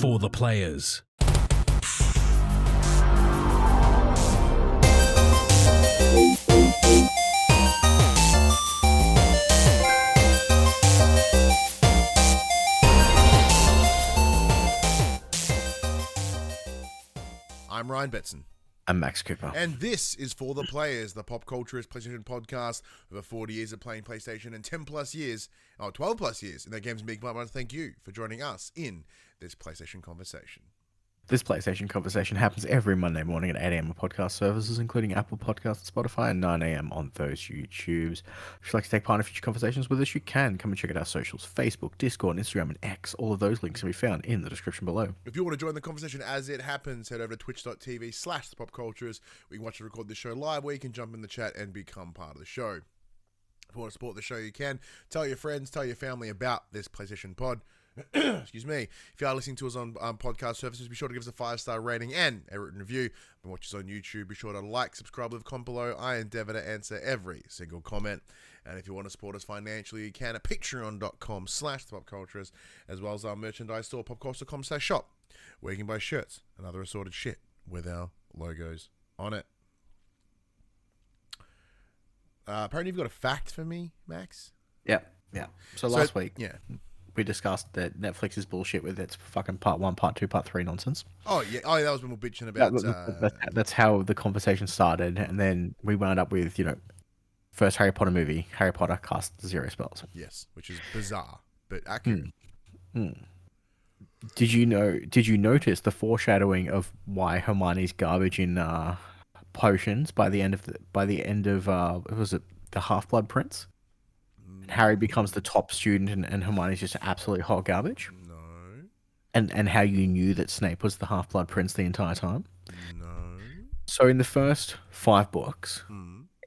for the players. I'm Ryan Betson. I'm Max Cooper. And this is For the Players, the PopCulturists PlayStation Podcast. Over 40 years of playing PlayStation and 12 plus years in their games and big. I want to thank you for joining us in this PlayStation conversation. This PlayStation conversation happens every Monday morning at 8 a.m. on podcast services, including Apple Podcasts, Spotify, and 9 a.m. on those YouTubes. If you'd like to take part in future conversations with us, you can come and check out our socials, Facebook, Discord, Instagram, and X. All of those links can be found in the description below. If you want to join the conversation as it happens, head over to twitch.tv/thepopculturists. We can watch and record the show live, where you can jump in the chat and become part of the show. If you want to support the show, you can. Tell your friends, tell your family about this PlayStation pod. Excuse me. If you are listening to us on podcast services, be sure to give us a 5-star rating and a written review. And watch us on YouTube, be sure to like, subscribe, leave a comment below. I endeavor to answer every single comment. And if you want to support us financially, you can at patreon.com/thepopculturists, as well as our merchandise store, popculturists.com/shop, where you can buy shirts and other assorted shit with our logos on it. Apparently you've got a fact for me, Max? Yeah. So last week, yeah, we discussed that Netflix is bullshit with its fucking part 1, part 2, part 3 nonsense. Oh, yeah. Oh, that was when we were bitching about... That's how the conversation started, and then we wound up with, first Harry Potter movie, Harry Potter cast 0 spells. Yes, which is bizarre, but accurate. Did you notice the foreshadowing of why Hermione's garbage in potions by the end of was it the Half-Blood Prince? And Harry becomes the top student and Hermione's just absolutely hot garbage? No. And how you knew that Snape was the Half-Blood Prince the entire time? No. So in the first 5 books,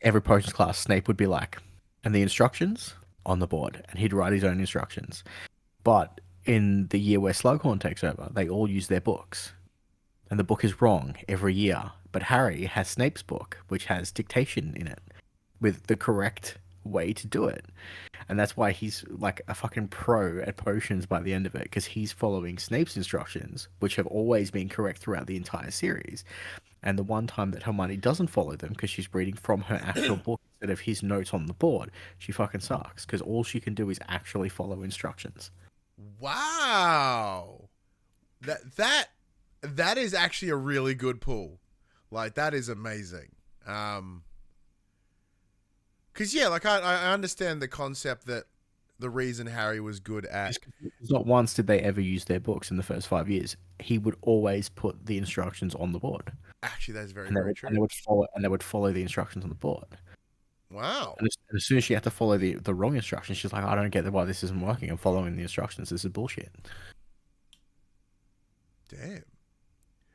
every potions class, Snape would be like, and the instructions on the board, and he'd write his own instructions. But in the year where Slughorn takes over, they all use their books. And the book is wrong every year. But Harry has Snape's book, which has dictation in it, with the correct way to do it. And that's why he's like a fucking pro at potions by the end of it, because he's following Snape's instructions, which have always been correct throughout the entire series. And the one time that Hermione doesn't follow them, because she's reading from her actual book instead of his notes on the board, she fucking sucks, because all she can do is actually follow instructions. Wow. That is actually a really good pull. Like, that is amazing. Because, yeah, like, I understand the concept that the reason Harry was good at... Not once did they ever use their books in the first 5 years. He would always put the instructions on the board. Actually, that's very true. And they would follow the instructions on the board. Wow. And as soon as she had to follow the wrong instructions, she's like, I don't get why this isn't working. I'm following the instructions. This is bullshit. Damn.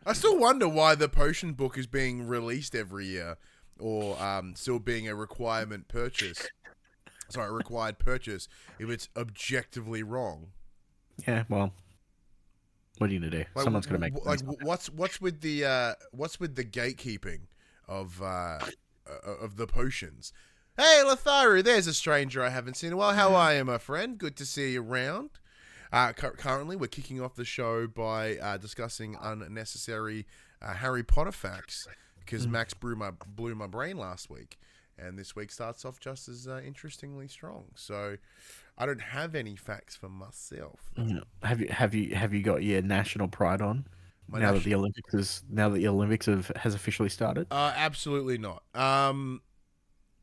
I still wonder why the potion book is being released every year, or still being a required purchase, if it's objectively wrong. Yeah, well, what are you gonna do? Like, Someone's gonna make. Like, what's with the gatekeeping of the potions? Hey, Lotharu, there's a stranger I haven't seen in a while. How are you, my friend? Good to see you around. Currently, we're kicking off the show by discussing unnecessary Harry Potter facts, because Max blew my brain last week, and this week starts off just as interestingly strong. So, I don't have any facts for myself. Have you got your national pride on now that the Olympics has officially started? Absolutely not.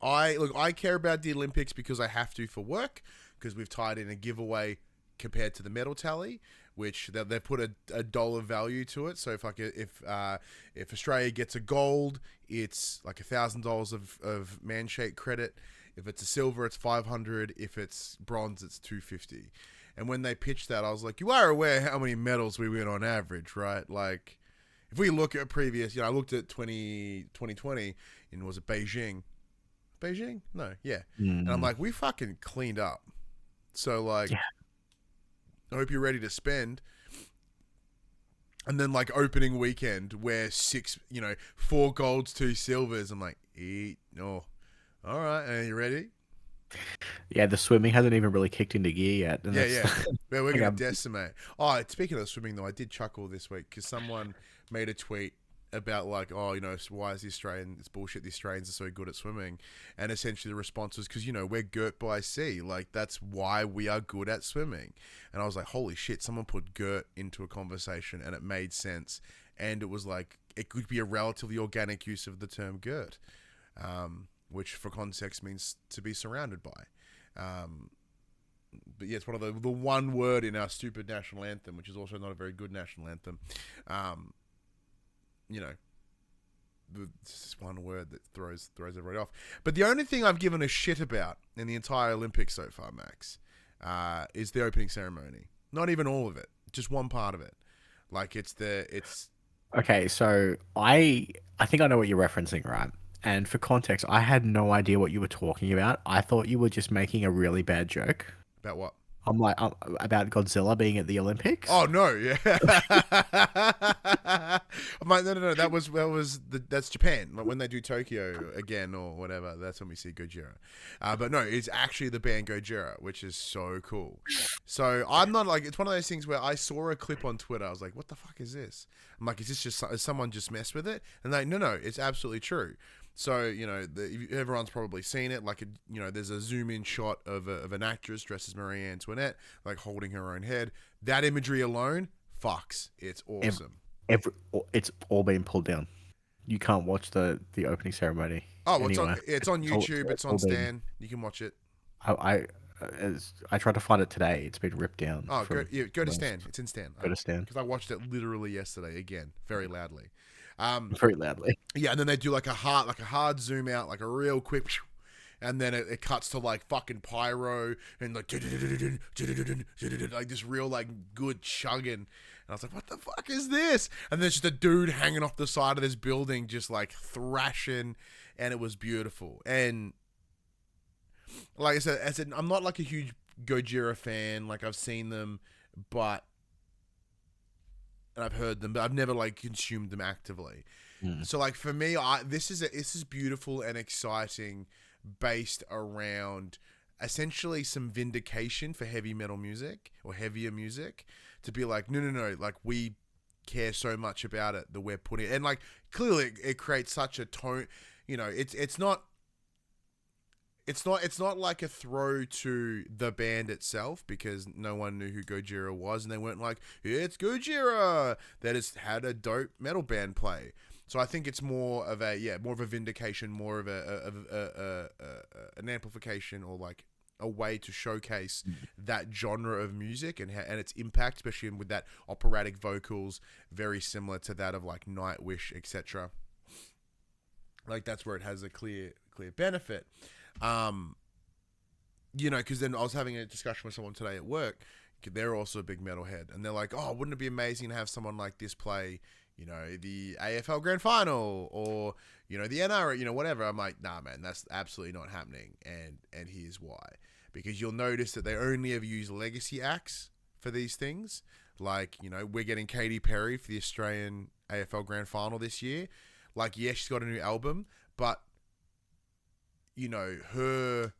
I care about the Olympics because I have to for work, because we've tied in a giveaway compared to the medal tally, which they've put a dollar value to it. So if Australia gets a gold, it's like $1,000 of Manshake credit. If it's a silver, it's $500. If it's bronze, it's $250. And when they pitched that, I was like, you are aware how many medals we win on average, right? Like, if we look at previous, I looked at 2020, and was it Beijing? No, yeah. And I'm like, we fucking cleaned up. So, like, yeah. I hope you're ready to spend. And then, like, opening weekend, where 4 golds, 2 silvers. I'm like, all right, are you ready? Yeah, the swimming hasn't even really kicked into gear yet. And Yeah, that's yeah. We're like, going to decimate. Oh, speaking of swimming, though, I did chuckle this week because someone made a tweet about, like, oh, you know, why is it's bullshit, the Australians are so good at swimming. And essentially the response was because, you know, we're girt by sea. Like, that's why we are good at swimming. And I was like, holy shit, someone put girt into a conversation and it made sense. And it was like, it could be a relatively organic use of the term girt, which for context means to be surrounded by. But yeah, it's one of the one word in our stupid national anthem, which is also not a very good national anthem. You know, it's just one word that throws everybody off. But the only thing I've given a shit about in the entire Olympics so far, Max, is the opening ceremony. Not even all of it, just one part of it. Like it's okay. So I think I know what you're referencing, right? And for context, I had no idea what you were talking about. I thought you were just making a really bad joke. About what? I'm like, about Godzilla being at the Olympics. Oh no, yeah. I'm like, no. That's Japan. Like when they do Tokyo again or whatever, that's when we see Gojira. But no, it's actually the band Gojira, which is so cool. So I'm not like, it's one of those things where I saw a clip on Twitter. I was like, what the fuck is this? I'm like, is someone just messed with it? And like, no, it's absolutely true. So, you know, everyone's probably seen it. Like, you know, there's a zoom-in shot of an actress dressed as Marie Antoinette, like, holding her own head. That imagery alone, fucks. It's awesome. It's all been pulled down. You can't watch the opening ceremony. Oh, well, it's on YouTube. It's on Stan. You can watch it. I tried to find it today. It's been ripped down. Oh, go to Stan. It's in Stan. Go to Stan. Because I watched it literally yesterday again, very loudly. Very loudly. Yeah, and then they do like a hard zoom out, like a real quick, and then it cuts to like fucking pyro and like this real like good chugging. And I was like, what the fuck is this? And there's just a dude hanging off the side of this building, just like thrashing, and it was beautiful. And like I said, I'm not like a huge Gojira fan. Like I've seen them, and I've heard them, but I've never like consumed them actively. So like for me, this is beautiful and exciting, based around essentially some vindication for heavy metal music or heavier music, to be like, no, like we care so much about it that we're putting, and like clearly it creates such a tone. You know, it's not like a throw to the band itself, because no one knew who Gojira was, and they weren't like, it's Gojira. They just had a dope metal band play. So I think it's more of a vindication, more of an amplification, or like a way to showcase that genre of music and its impact, especially with that operatic vocals, very similar to that of like Nightwish, etc. Like that's where it has a clear benefit. You know, because then I was having a discussion with someone today at work. They're also a big metalhead, and they're like, "Oh, wouldn't it be amazing to have someone like this play, you know, the AFL Grand Final or you know the NRL, you know, whatever?" I'm like, "Nah, man, that's absolutely not happening." And here's why: because you'll notice that they only ever use legacy acts for these things. Like, you know, we're getting Katy Perry for the Australian AFL Grand Final this year. Like, yeah, she's got a new album, but you know, her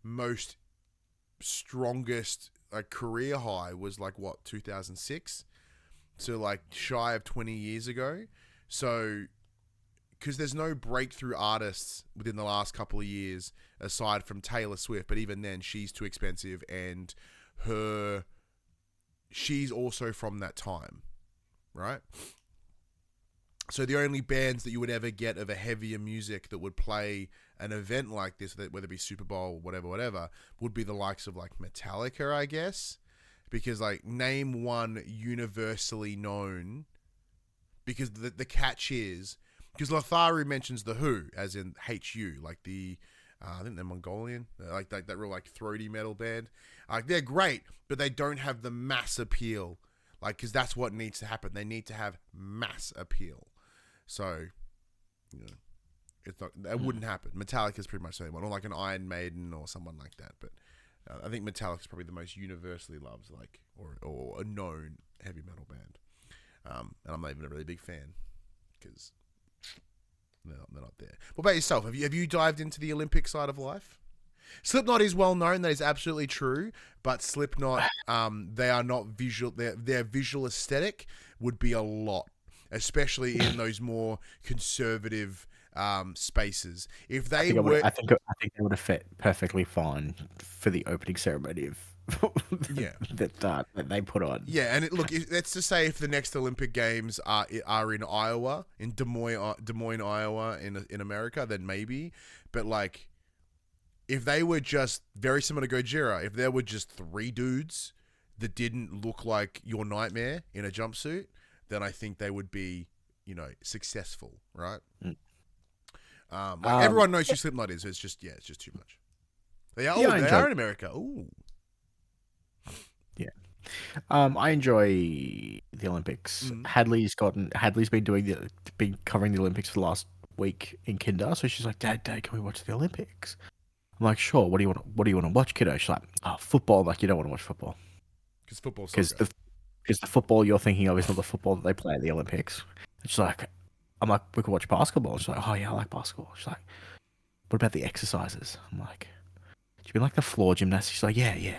most strongest like career high was like what, 2006, so like shy of 20 years ago. So because there's no breakthrough artists within the last couple of years aside from Taylor Swift, but even then she's too expensive, and she's also from that time, right? So the only bands that you would ever get of a heavier music that would play an event like this, whether it be Super Bowl, whatever, would be the likes of like Metallica, I guess. Because like, name one universally known, because the catch is, because Lothario mentions the Who, as in HU, like the, I think they're Mongolian, like that real like throaty metal band. Like they're great, but they don't have the mass appeal. Like, because that's what needs to happen. They need to have mass appeal. So, you know, it's not, that wouldn't happen. Metallica's pretty much the same one, or like an Iron Maiden or someone like that. But I think Metallica's probably the most universally loved, like, or a known heavy metal band. And I'm not even a really big fan, because they're not there. What about yourself? Have you dived into the Olympic side of life? Slipknot is well known. That is absolutely true. But Slipknot, they are not visual. Their visual aesthetic would be a lot, especially in those more conservative spaces. If they I think they would have fit perfectly fine for the opening ceremony of that they put on. Yeah, and let's just say if the next Olympic Games are in Iowa, in Des Moines, Iowa, in America, then maybe. But like, if they were just very similar to Gojira, if there were just 3 dudes that didn't look like your nightmare in a jumpsuit, then I think they would be, successful, right? Everyone knows who Slipknot is. So it's just too much. They are in America. Ooh. Yeah. I enjoy the Olympics. Hadley's been covering the Olympics for the last week in kinder, so she's like, Dad, can we watch the Olympics? I'm like, sure. What do you want to watch, kiddo? She's like, football. I'm like, you don't want to watch football because football's because the football you're thinking of is not the football that they play at the Olympics. And she's like, I'm like, we could watch basketball. She's like, oh yeah, I like basketball. She's like, what about the exercises? I'm like, do you mean like the floor gymnastics? She's like, yeah.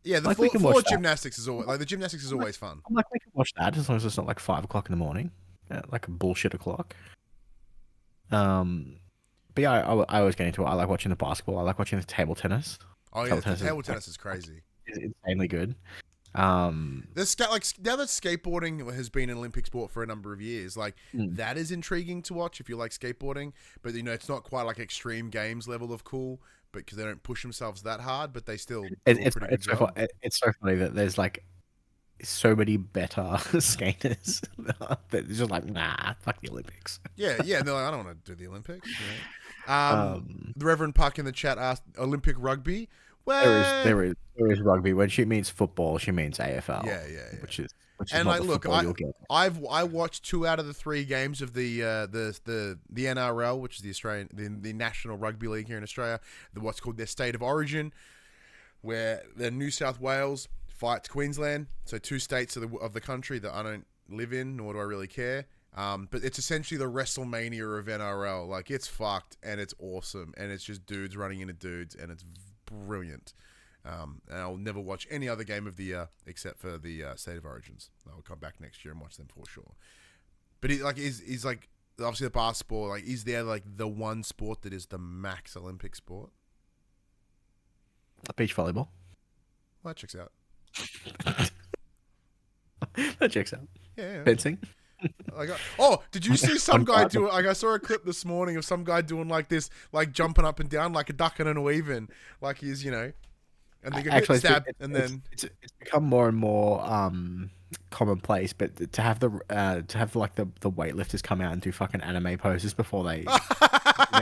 Yeah, the floor gymnastics is always the gymnastics is always fun. I'm like, we can watch that as long as it's not like 5 o'clock in the morning, like a bullshit o'clock. But yeah, I always get into it. I like watching the basketball. I like watching the table tennis. Oh yeah, table tennis is crazy. It's insanely good. Now that skateboarding has been an Olympic sport for a number of years, like that is intriguing to watch if you like skateboarding. But it's not quite like extreme games level of cool, but because they don't push themselves that hard, but they still it's so funny that there's like so many better skaters that it's just like, nah, fuck the Olympics. Yeah, and they're like, I don't want to do the Olympics. The Reverend Puck in the chat asked Olympic rugby. Well, there is rugby. When she means football, she means AFL. Yeah. Which is and not like, the look, football you'll get. I watched 2 out of the 3 games of the NRL, which is the National Rugby League here in Australia. What's called their State of Origin, where the New South Wales fights Queensland. So 2 states of the country that I don't live in, nor do I really care. But it's essentially the WrestleMania of NRL. Like, it's fucked and it's awesome, and it's just dudes running into dudes, and it's brilliant. And I'll never watch any other game of the year except for the State of Origins. I'll come back next year and watch them for sure. But is like obviously the basketball. Like, is there like the one sport that is the max Olympic sport? Beach volleyball. Well, that checks out. That checks out. Yeah. Fencing. Did you see some guy do it? Like, I saw a clip this morning of some guy doing like this, like jumping up and down like a duck and a weaving, like he's and they get stab, and then it's become more and more commonplace. But to have the weightlifters come out and do fucking anime poses before they're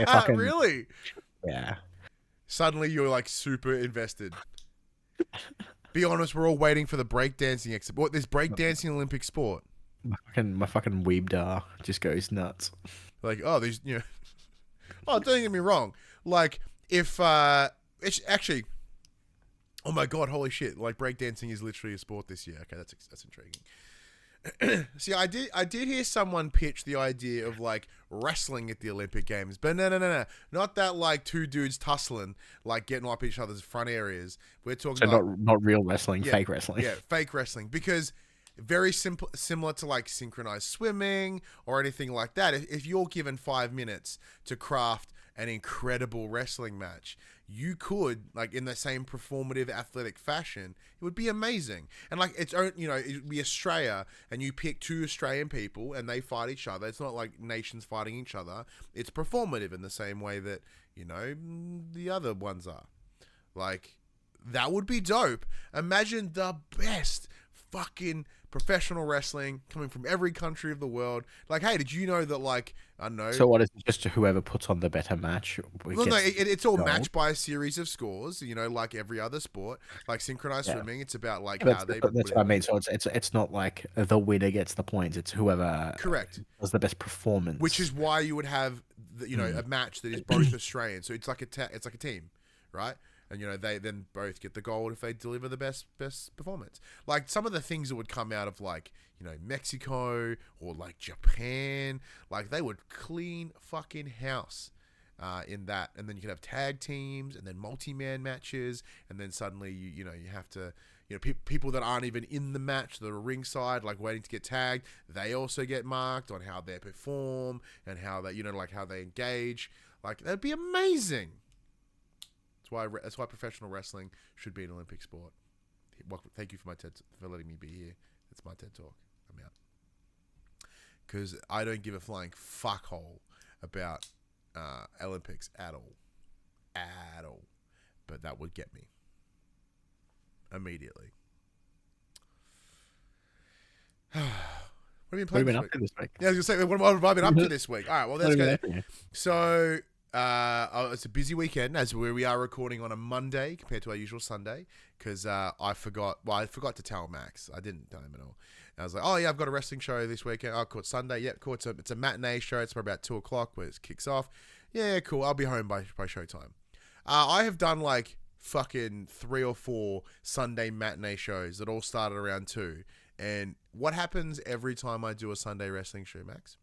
fucking really, yeah. Suddenly you're like super invested. Be honest, we're all waiting for the breakdancing exhibit. What, there's breakdancing Olympic sport? My fucking weebdar just goes nuts. Like, these, don't get me wrong. Like, if it's actually, oh my god, holy shit! Like, breakdancing is literally a sport this year. Okay, that's intriguing. See, I did hear someone pitch the idea of like wrestling at the Olympic Games, but no, not that like 2 dudes tussling, like getting up each other's front areas. We're talking not real wrestling, fake wrestling. Yeah, fake wrestling, because very similar to like synchronized swimming or anything like that. If you're given 5 minutes to craft an incredible wrestling match, you could, like, in the same performative athletic fashion, it would be amazing. And like, it would be Australia, and you pick 2 Australian people and they fight each other. It's not like nations fighting each other. It's performative in the same way that, the other ones are. Like, that would be dope. Imagine the best fucking professional wrestling coming from every country of the world. Like, hey, did you know that, like, I don't know. So what is it, just whoever puts on the better match? It's all matched by a series of scores, like every other sport. Like synchronized swimming, it's about like how they. That's what I mean. So it's not like the winner gets the points. It's whoever does the best performance. Which is why you would have a match that is both Australian. So it's like a team, right? And they then both get the gold if they deliver the best performance. Like, some of the things that would come out of like Mexico or like Japan, like they would clean fucking house in that, and then you could have tag teams, and then multi-man matches, and then suddenly you have to, people that aren't even in the match that are ringside, like waiting to get tagged, they also get marked on how they perform and how they, like how they engage. Like, that'd be amazing. That's why professional wrestling should be an Olympic sport. Well, thank you for for letting me be here. It's my TED Talk. I'm out. Because I don't give a flying fuckhole about Olympics at all. At all. But that would get me. Immediately. What have you been playing up to this week? Yeah, I was going to say, what have I been up to this week? All right, well, let's go. So, it's a busy weekend as we are recording on a Monday compared to our usual Sunday because I forgot to tell Max. I didn't tell him at all. And I was like, oh, yeah, I've got a wrestling show this weekend. Oh, cool, it's Sunday. Yep, cool. It's a matinee show. It's for about 2 o'clock where it kicks off. Yeah, cool. I'll be home by showtime. I have done like fucking 3 or 4 Sunday matinee shows that all started around 2. And what happens every time I do a Sunday wrestling show, Max?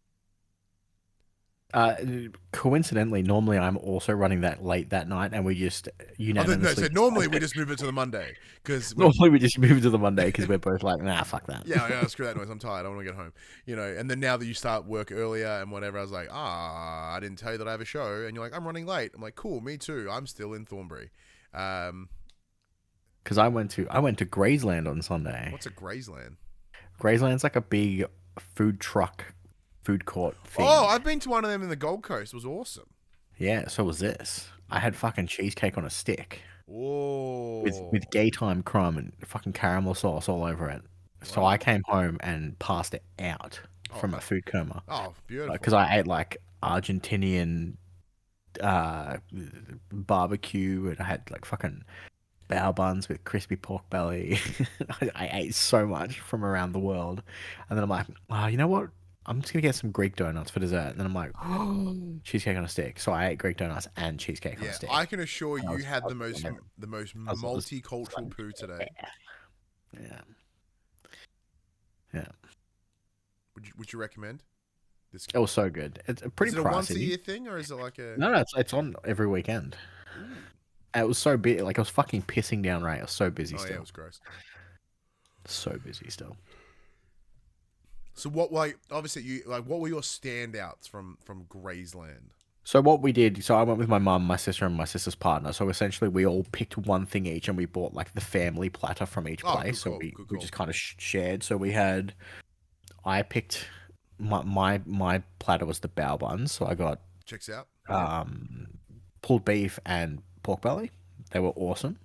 Coincidentally, normally I'm also running that late that night, and we just unanimously. Normally we just move it to the Monday because normally we just move it to the Monday because we're both like, nah, fuck that. Yeah, screw that noise. I'm tired. I want to get home. And then now that you start work earlier and whatever, I was like, I didn't tell you that I have a show, and you're like, I'm running late. I'm like, cool, me too. I'm still in Thornbury. Because I went to Graysland on Sunday. What's a Graysland? Graysland's like a big food court thing. Oh, I've been to one of them in the Gold Coast. It was awesome. Yeah, so was this. I had fucking cheesecake on a stick. Whoa. With gay time crumb and fucking caramel sauce all over it. So Wow. I came home and passed it out from a food coma. Oh, beautiful. Because I ate like Argentinian barbecue, and I had like fucking bao buns with crispy pork belly. I ate so much from around the world. And then I'm like, oh, you know what? I'm just going to get some Greek donuts for dessert. And then I'm like, cheesecake on a stick. So I ate Greek donuts and cheesecake on a stick. I can assure you had the most multicultural poo today. Yeah. Would you recommend? It was so good. It's pretty pricey. Is it a once a year thing or is it like a... No, it's on every weekend. It was so big. Like, I was fucking pissing down rain. I was so busy still. Yeah, it was gross. So busy still. So what, like, obviously what were your standouts from Graysland? So what we did, so I went with my mum, my sister, and my sister's partner. So essentially we all picked one thing each, and we bought like the family platter from each place. So we just kind of shared. So I picked my platter was the bao buns. So I got checks out pulled beef and pork belly. They were awesome.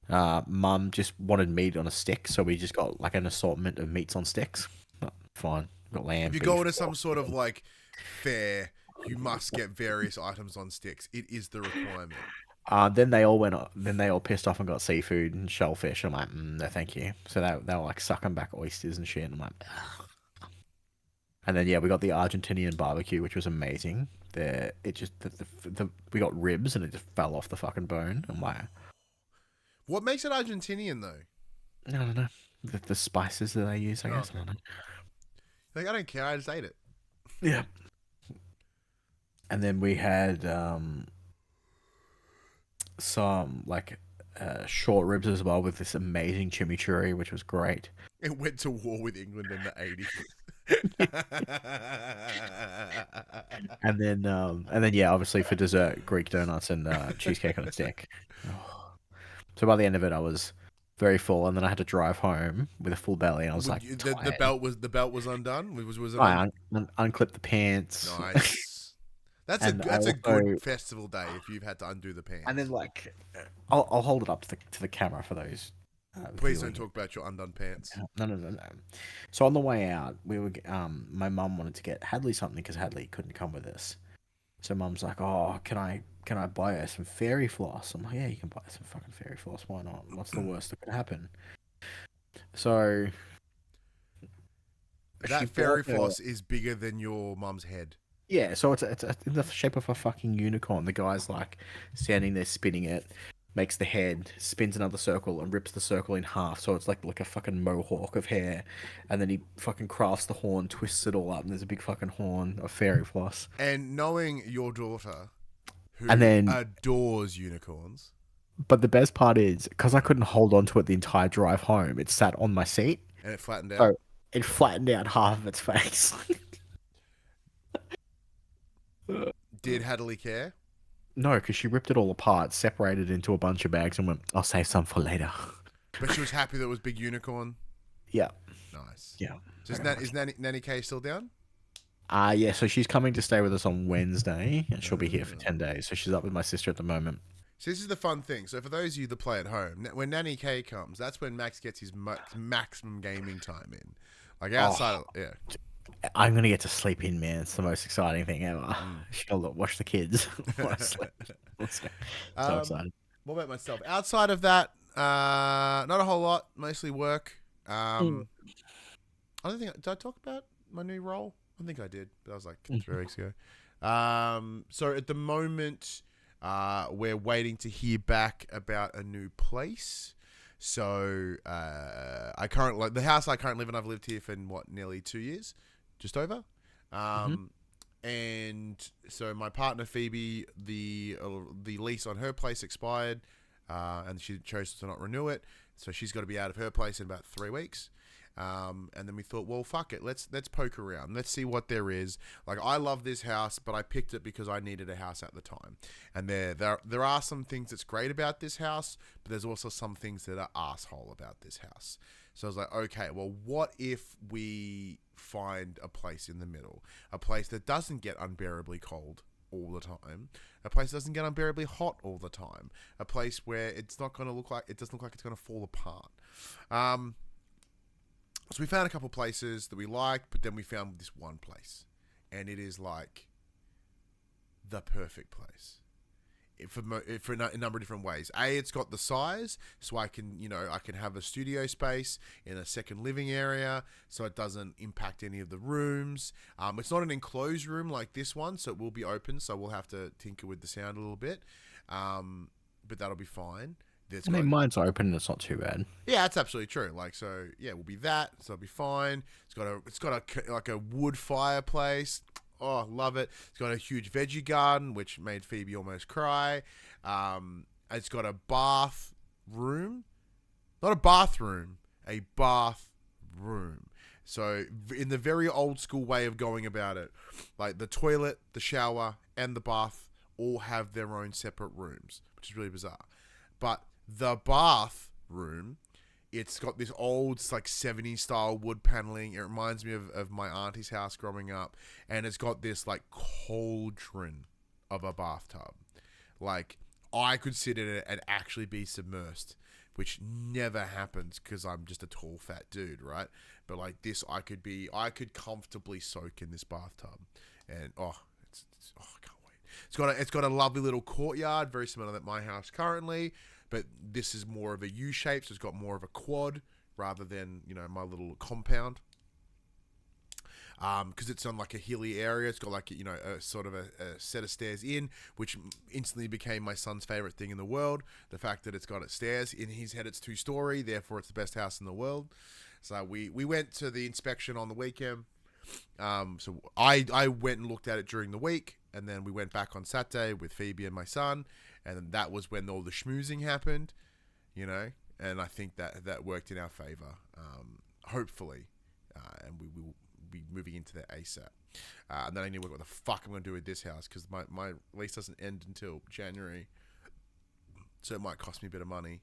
Mum just wanted meat on a stick, so we just got like an assortment of meats on sticks. Fine. Got lamb. If you go to some sort of like fair, you must get various items on sticks. It is the requirement. Then they all pissed off and got seafood and shellfish. I'm like, no, thank you. So they were like sucking back oysters and shit. And I'm like, ugh. And then we got the Argentinian barbecue, which was amazing. We got ribs and it just fell off the fucking bone. I'm like, what makes it Argentinian though? I don't know. The spices that they use, I guess. Okay. I don't know. Like, I don't care. I just ate it. Yeah. And then we had some like short ribs as well with this amazing chimichurri, which was great. It went to war with England in the 80s. And then obviously for dessert, Greek donuts and cheesecake on a stick. So by the end of it, I was very full, and then I had to drive home with a full belly, and I was like, the belt was undone. Was it? I unclipped the pants. Nice. That's a good festival day if you've had to undo the pants. And then like, I'll hold it up to the camera for those. Please don't talk about your undone pants. No. So on the way out, we were my mum wanted to get Hadley something because Hadley couldn't come with us. So mum's like, oh, can I buy her some fairy floss? I'm like, yeah, you can buy some fucking fairy floss. Why not? What's the worst that could happen? So that fairy floss is bigger than your mum's head. Yeah, so it's in the shape of a fucking unicorn. The guy's like standing there spinning it, makes the head, spins another circle, and rips the circle in half. So it's like a fucking mohawk of hair. And then he fucking crafts the horn, twists it all up, and there's a big fucking horn of fairy floss. And knowing your daughter, And then, adores unicorns. but the best part is, because I couldn't hold on to it the entire drive home, it sat on my seat. And it flattened out. So it flattened out half of its face. Did Hadley care? No, because she ripped it all apart, separated it into a bunch of bags, and went, I'll save some for later. But she was happy that it was big unicorn. Yeah. Nice. Yeah. So is Nanny K still down? Yeah, so she's coming to stay with us on Wednesday, and she'll be here for 10 days. So she's up with my sister at the moment. So this is the fun thing. So for those of you that play at home, when Nanny K comes, that's when Max gets his maximum gaming time in. Like outside I'm going to get to sleep in, man. It's the most exciting thing ever. She'll watch the kids. So excited. What about myself? Outside of that, not a whole lot. Mostly work. I don't think... Did I talk about my new role? I think I did. But that was like 3 weeks ago. So at the moment, we're waiting to hear back about a new place. So the house I currently live in, I've lived here for nearly 2 years, just over. And so my partner Phoebe, the lease on her place expired, and she chose to not renew it. So she's got to be out of her place in about 3 weeks. And then we thought, well, fuck it. Let's poke around. Let's see what there is. Like, I love this house, but I picked it because I needed a house at the time. And there are some things that's great about this house, but there's also some things that are asshole about this house. So I was like, okay, well, what if we find a place in the middle? A place that doesn't get unbearably cold all the time. A place that doesn't get unbearably hot all the time. A place where it's not going to look like... It doesn't look like it's going to fall apart. So we found a couple places that we liked, but then we found this one place. And it is like the perfect place. For a number of different ways. It's got the size, so I can have a studio space in a second living area, so it doesn't impact any of the rooms. It's not an enclosed room like this one, so it will be open, so we'll have to tinker with the sound a little bit. But that'll be fine. Mine's open and it's not too bad. Yeah, that's absolutely true. Like, so yeah, we'll be that. So it'll be fine. It's got a wood fireplace. Oh, love it. It's got a huge veggie garden, which made Phoebe almost cry. It's got a bath room, not a bathroom, a bath room. So in the very old school way of going about it, like the toilet, the shower, and the bath all have their own separate rooms, which is really bizarre. But the bath room, it's got this old, like 70s style wood paneling. It reminds me of my auntie's house growing up. And it's got this like cauldron of a bathtub. Like, I could sit in it and actually be submersed, which never happens because I'm just a tall, fat dude, right? But like this, I could comfortably soak in this bathtub. And I can't wait. It's got a lovely little courtyard, very similar to my house currently. But this is more of a U shape, so it's got more of a quad rather than, my little compound. Because it's on like a hilly area. It's got like, a sort of a set of stairs in, which instantly became my son's favorite thing in the world. The fact that it's got stairs. In his head, it's 2-story, therefore it's the best house in the world. So we went to the inspection on the weekend. So I went and looked at it during the week, and then we went back on Saturday with Phoebe and my son. And then that was when all the schmoozing happened, and I think that worked in our favor, hopefully, and we will be moving into that ASAP. And then I knew what the fuck I'm going to do with this house, because my lease doesn't end until January, so it might cost me a bit of money,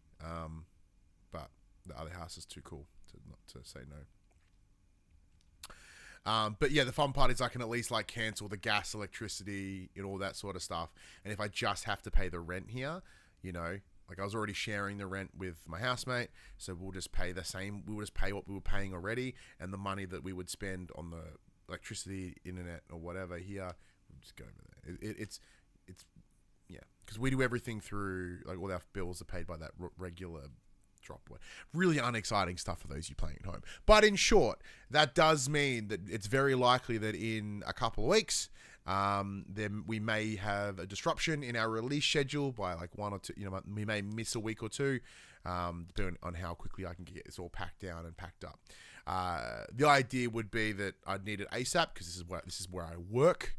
but the other house is too cool to say no. But yeah, the fun part is I can at least like cancel the gas, electricity, and all that sort of stuff. And if I just have to pay the rent here, like I was already sharing the rent with my housemate, so we'll just pay the same. We'll just pay what we were paying already, and the money that we would spend on the electricity, internet, or whatever here, we'll just go over there. It's yeah, because we do everything through, like, all our bills are paid by that regular Dropware. Really unexciting stuff for those you playing at home. But in short, that does mean that it's very likely that in a couple of weeks, then we may have a disruption in our release schedule by like 1 or 2. We may miss a week or two, depending on how quickly I can get this all packed down and packed up. The idea would be that I'd need it ASAP because this is where I work.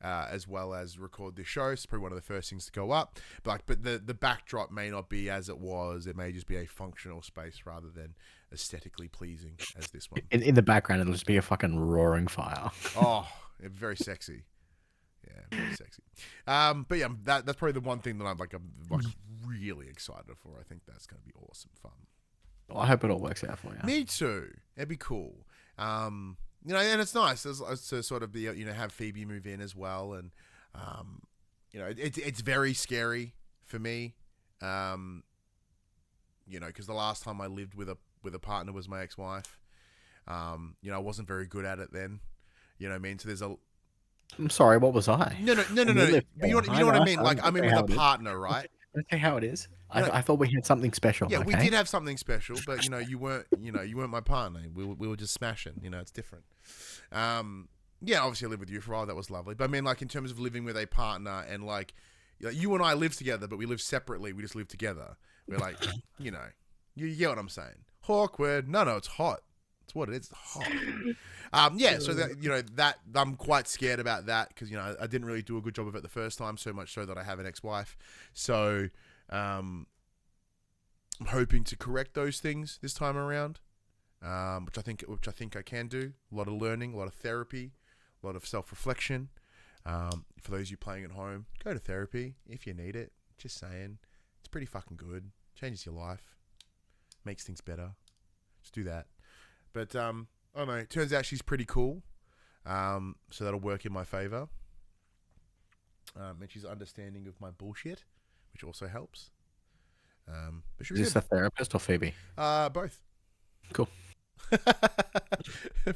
as well as record this show. It's probably one of the first things to go up. But the backdrop may not be as it was. It may just be a functional space rather than aesthetically pleasing as this one. In the background, it'll just be a fucking roaring fire. Oh, very sexy. Yeah, very sexy. But yeah, that's probably the one thing that I'm really excited for. I think that's going to be awesome fun. Well, I hope it all works out for you. Me too. It'd be cool. And it's nice to sort of be, have Phoebe move in as well. And, it's very scary for me. Because the last time I lived with a partner was my ex-wife. I wasn't very good at it then. You know what I mean? So there's I'm sorry, what was I? No. But you know what I mean? Like, I'm in with a partner, right? Okay, how it is. I thought we had something special. Yeah, okay? we did have something special, but you weren't my partner. We were just smashing. It's different. Obviously I lived with you for a while. That was lovely. But I mean, like, in terms of living with a partner and like you and I live together, but we live separately. We just live together. We're like, you get what I'm saying. Awkward. No, it's hot. It's what it is. It's hot. So that I'm quite scared about that because I didn't really do a good job of it the first time, so much so that I have an ex-wife. So I'm hoping to correct those things this time around, which I think I can do. A lot of learning, a lot of therapy, a lot of self-reflection. For those of you playing at home, go to therapy if you need it. Just saying, it's pretty fucking good. Changes your life, makes things better. Just do that. But I don't know. It turns out she's pretty cool, so that'll work in my favor. And she's understanding of my bullshit, which also helps. But is this the therapist or Phoebe? Both. Cool.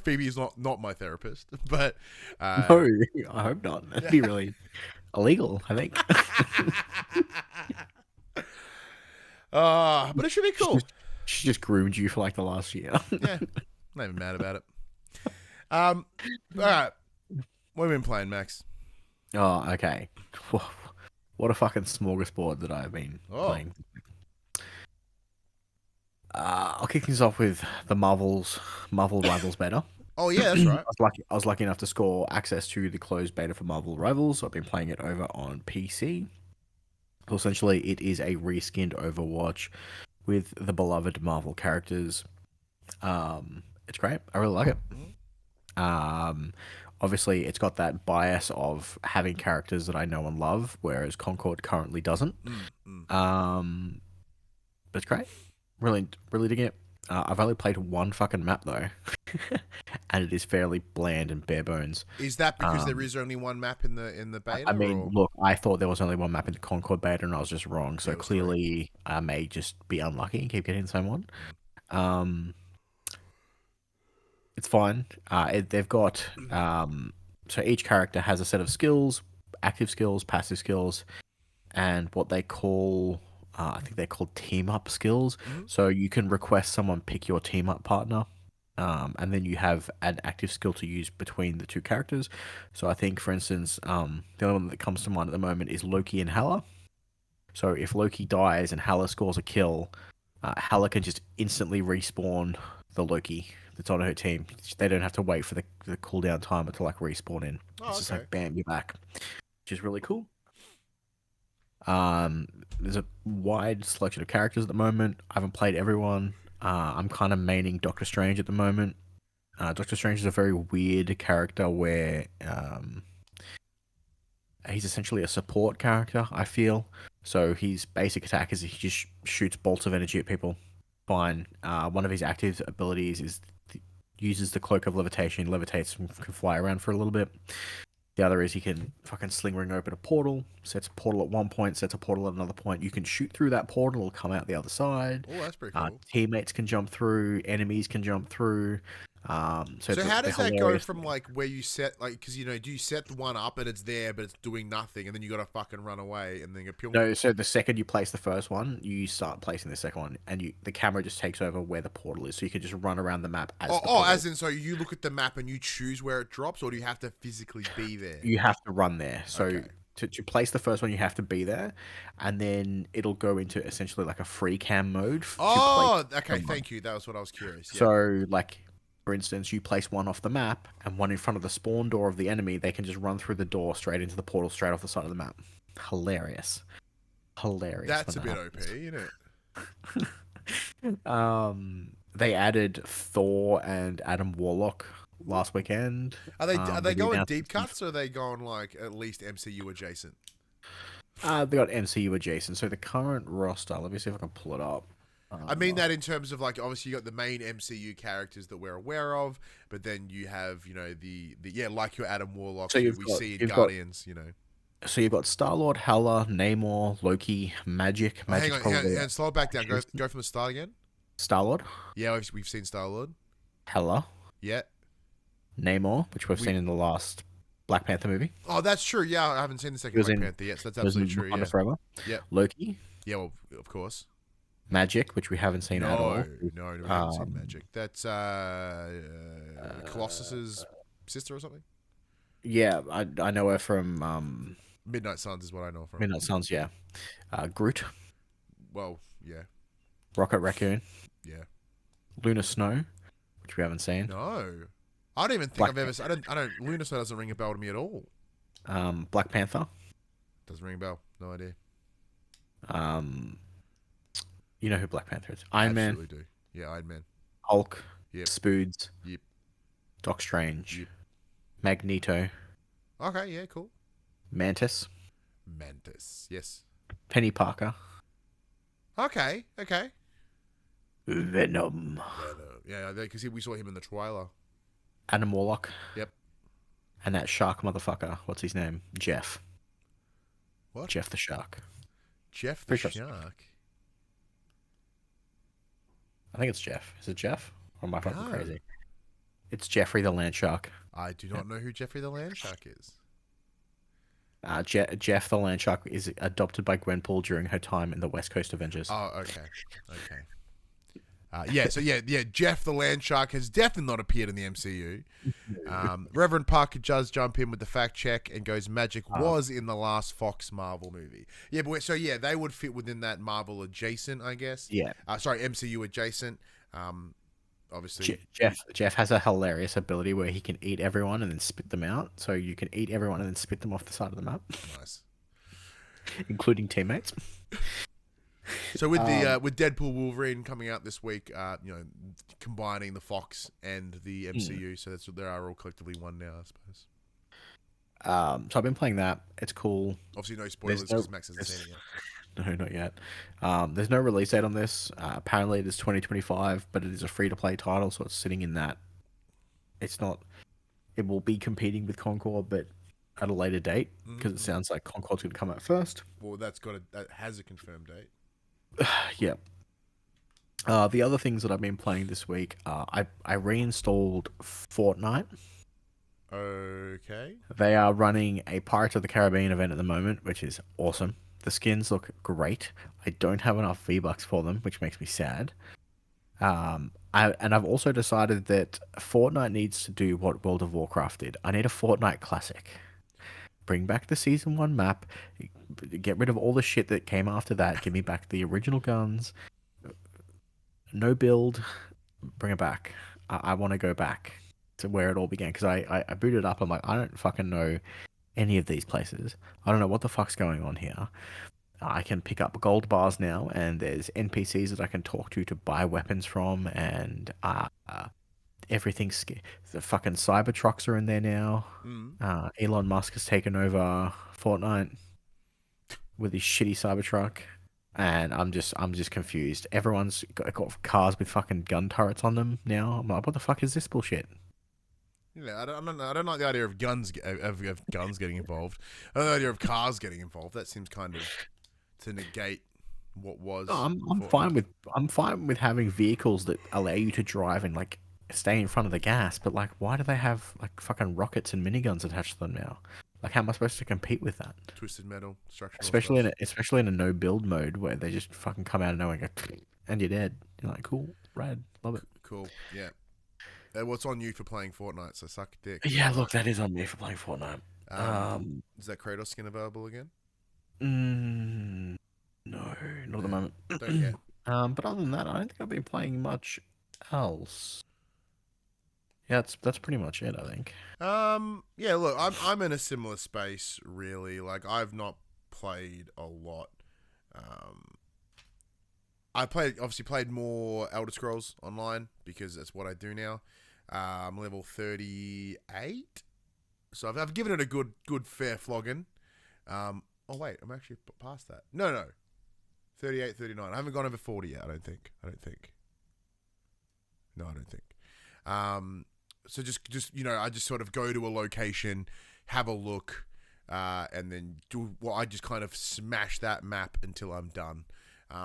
Phoebe is not my therapist, but no, I hope not. That'd be really illegal, I think. But it should be cool. She just groomed you for like the last year. Yeah, not even mad about it. All right, what have you been playing, Max? Oh, okay. What a fucking smorgasbord that I've been playing. I'll kick things off with the Marvel Rivals beta. Oh yeah, that's right. I was lucky enough to score access to the closed beta for Marvel Rivals. So I've been playing it over on PC. So essentially, it is a reskinned Overwatch with the beloved Marvel characters. It's great. I really like it. Obviously, it's got that bias of having characters that I know and love, whereas Concord currently doesn't. But it's great. Really, really digging it. I've only played one fucking map though, and it is fairly bland and bare bones. Is that because there is only one map in the beta? I mean, look, I thought there was only one map in the Concord beta, and I was just wrong. So clearly, I may just be unlucky and keep getting the same one. It's fine. They've got so each character has a set of skills, active skills, passive skills, and what they call I think they're called team up skills. So you can request someone pick your team up partner, and then you have an active skill to use between the two characters. So I think, for instance, the only one that comes to mind at the moment is Loki and Hela. So if Loki dies and Hela scores a kill, Hela can just instantly respawn the Loki that's on her team. They don't have to wait for the cooldown timer to like respawn in. It's just like bam, you're back, which is really cool. There's a wide selection of characters at the moment. I haven't played everyone. I'm kind of maining Doctor Strange at the moment. Doctor Strange is a very weird character where he's essentially a support character, I feel. So his basic attack is he just shoots bolts of energy at people. Fine. One of his active abilities is uses the cloak of levitation, levitates and can fly around for a little bit. The other is he can fucking sling ring open a portal, sets a portal at one point, sets a portal at another point. You can shoot through that portal, it'll come out the other side. Oh, that's pretty cool. Teammates can jump through, enemies can jump through. So how does that go from like where you set, like, because do you set the one up and it's there but it's doing nothing and then you gotta fucking run away and then you No, so the second you place the first one, you start placing the second one and the camera just takes over where the portal is, so you can just run around the map as as in, so you look at the map and you choose where it drops, or do you have to physically be there? You have to run there. So to place the first one, you have to be there, and then it'll go into essentially like a free cam mode. Okay, thank you. That was what I was curious. So like, For instance, you place one off the map and one in front of the spawn door of the enemy, they can just run through the door straight into the portal, straight off the side of the map. Hilarious. That's a bit OP, isn't it? They added Thor and Adam Warlock last weekend. Are they going deep cuts, or are they going like at least MCU adjacent? They got MCU adjacent. So the current roster, let me see if I can pull it up. I mean that in terms of like, obviously you got the main MCU characters that we're aware of, but then you have, you know, the like your Adam Warlock who we see in Guardians, you know. So you've got Star-Lord, Hela, Namor, Loki, Magic. Hang on, slow it back down. Go from the start again. Star-Lord. Yeah, we've seen Star-Lord. Hela. Yeah. Namor, which we've seen in the last Black Panther movie. Oh, that's true. Yeah, I haven't seen the second Black Panther yet, so that's absolutely true. Yeah. Forever. Yeah. Loki. Yeah, well, of course. Magic, which we haven't seen at all. No, we haven't seen Magic. That's Colossus's sister or something. Yeah, I know her from Midnight Suns is what I know from. Midnight Suns, yeah. Groot. Well, yeah. Rocket Raccoon. Yeah. Luna Snow, which we haven't seen. No, I don't even think I've ever. I don't. Luna Snow doesn't ring a bell to me at all. Black Panther. Doesn't ring a bell. No idea. You know who Black Panther is? Iron Man. Absolutely do. Yeah, Iron Man. Hulk. Yep. Spoods. Yep. Doc Strange. Yep. Magneto. Okay, yeah, cool. Mantis. Yes. Penny Parker. Okay. Venom. Yeah, because we saw him in the trailer. Adam Warlock. Yep. And that shark motherfucker. What's his name? Jeff. What? Jeff the Shark. Jeff the Shark? I think it's Jeff. Is it Jeff? Or am I fucking crazy? It's Jeffrey the Land Shark. I do not know who Jeffrey the Land Shark is. Jeff the Land Shark is adopted by Gwenpool during her time in the West Coast Avengers. Oh, okay. Jeff the Land Shark has definitely not appeared in the MCU. Reverend Parker does jump in with the fact check and goes, Magic was in the last Fox Marvel movie. Yeah, but they would fit within that Marvel adjacent, I guess. Yeah. MCU adjacent. Obviously, Jeff has a hilarious ability where he can eat everyone and then spit them out. So you can eat everyone and then spit them off the side of the map. Nice, including teammates. So with with Deadpool Wolverine coming out this week, combining the Fox and the MCU, so they are all collectively one now, I suppose. So I've been playing that. It's cool. Obviously, no spoilers because Max hasn't seen it yet. No, not yet. There's no release date on this. Apparently, it is 2025, but it is a free-to-play title, so it's sitting in that. It's not. It will be competing with Concord, but at a later date, because it sounds like Concord's going to come out first. Well, that has a confirmed date. Yeah. The other things that I've been playing this week, I reinstalled Fortnite. Okay. They are running a Pirates of the Caribbean event at the moment, which is awesome. The skins look great. I don't have enough V-Bucks for them, which makes me sad. I've also decided that Fortnite needs to do what World of Warcraft did. I need a Fortnite Classic. Bring back the Season 1 map. Get rid of all the shit that came after that. Give me back the original guns. No build. Bring it back. I want to go back to where it all began. Because I booted up. I'm like, I don't fucking know any of these places. I don't know what the fuck's going on here. I can pick up gold bars now, and there's NPCs that I can talk to buy weapons from, and everything's... The fucking Cybertrucks are in there now. Elon Musk has taken over Fortnite with his shitty Cybertruck, and I'm just confused. Everyone's got cars with fucking gun turrets on them now. I'm like, what the fuck is this bullshit? Yeah, I don't like the idea of guns getting involved. I don't like the idea of cars getting involved. That seems kind of to negate what was. I'm fine with having vehicles that allow you to drive and like stay in front of the gas, but like, why do they have like fucking rockets and miniguns attached to them now? Like, how am I supposed to compete with that? Twisted metal, structural especially in a no build mode where they just fucking come out of nowhere and go, and you're dead. You're like, cool, rad, love it. Cool, yeah. What's on you for playing Fortnite? So suck dick. Yeah, look, that is on me for playing Fortnite. Is that Kratos skin available again? No, not at the moment. Don't yet. But other than that, I don't think I've been playing much else. Yeah, that's pretty much it, I think. Yeah, look, I'm in a similar space, really. Like, I've not played a lot. Um, obviously played more Elder Scrolls Online because that's what I do now. I'm level 38, so I've given it a good fair flogging. Oh wait, I'm actually past that. No, 38, 39. I haven't gone over 40 yet. I don't think. No, I don't think. So just I just sort of go to a location, have a look, and then I just kind of smash that map until I'm done.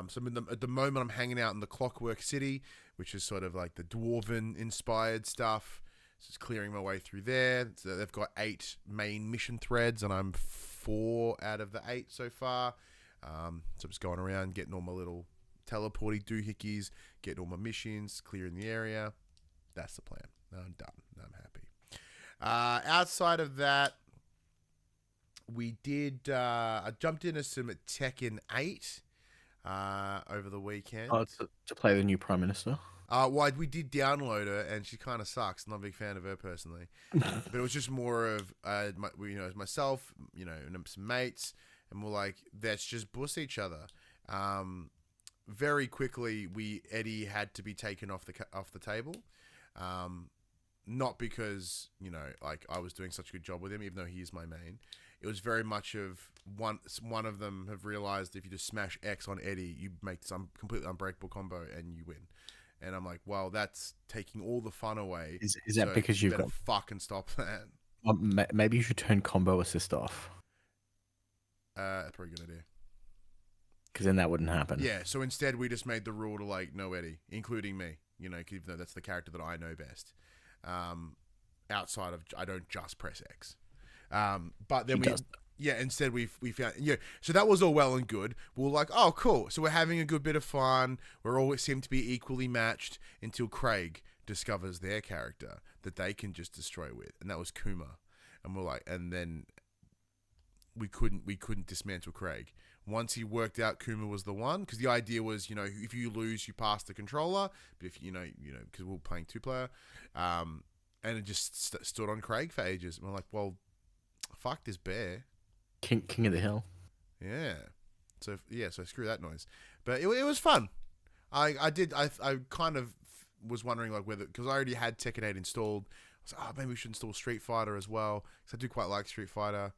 So at the moment I'm hanging out in the Clockwork City, which is sort of like the dwarven inspired stuff. So just clearing my way through there. So they've got 8 main mission threads, and I'm 4 out of the 8 so far. So I'm just going around getting all my little teleporty doohickeys, getting all my missions, clearing the area. That's the plan. Now I'm done. Now I'm happy. Outside of that, we did. I jumped into some Tekken 8 over the weekend. Oh, to play the new Prime Minister. Well, we did download her, and she kind of sucks. I'm not a big fan of her personally, but it was just more of myself, and some mates, and we're like, let's just buss each other. Very quickly, Eddie had to be taken off the table. Not because like I was doing such a good job with him, even though he is my main. It was very much of one of them have realized if you just smash X on Eddie, you make some completely unbreakable combo and you win. And I'm like, well, that's taking all the fun away. Is that because you've got fucking stop that? Maybe you should turn combo assist off. That's probably a good idea. Because then that wouldn't happen. Yeah. So instead, we just made the rule to like no Eddie, including me. Even though that's the character that I know best. Outside of I don't just press X. But then instead we found so that was all well and good. We were like, oh cool, so we're having a good bit of fun. We're all seem to be equally matched until Craig discovers their character that they can just destroy with, and that was Kuma. And we're like, and then we couldn't dismantle Craig. Once he worked out Kuma was the one, because the idea was, if you lose, you pass the controller. But if because we're playing 2-player, and it just stood on Craig for ages. And we're like, well, fuck this bear, King of the Hill. Yeah. So screw that noise. But it was fun. I kind of was wondering like whether, because I already had Tekken 8 installed. I was like, maybe we should install Street Fighter as well, because I do quite like Street Fighter.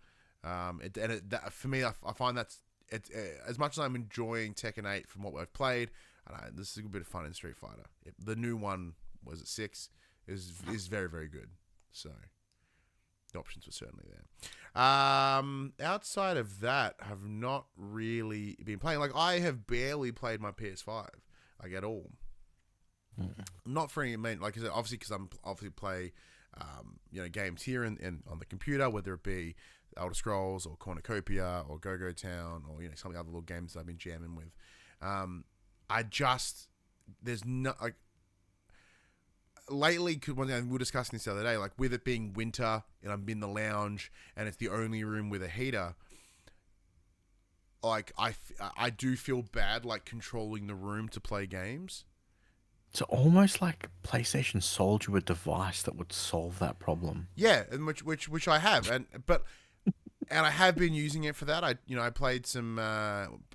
For me, I find that's. As much as I'm enjoying Tekken 8 from what we've played, this is a good bit of fun in Street Fighter. The new one, was it 6, is very, very good. So the options were certainly there. Outside of that, I've not really been playing. Like, I have barely played my PS5, like at all. Not for any main, like I said, obviously because I'm play, games here and on the computer, whether it be Elder Scrolls or Cornucopia or Go-Go Town or some of the other little games that I've been jamming with. There's no like lately. When we were discussing this the other day, like with it being winter and I'm in the lounge and it's the only room with a heater. Like I do feel bad like controlling the room to play games. It's almost like PlayStation sold you a device that would solve that problem. Yeah, and which I have, and I have been using it for that. I played some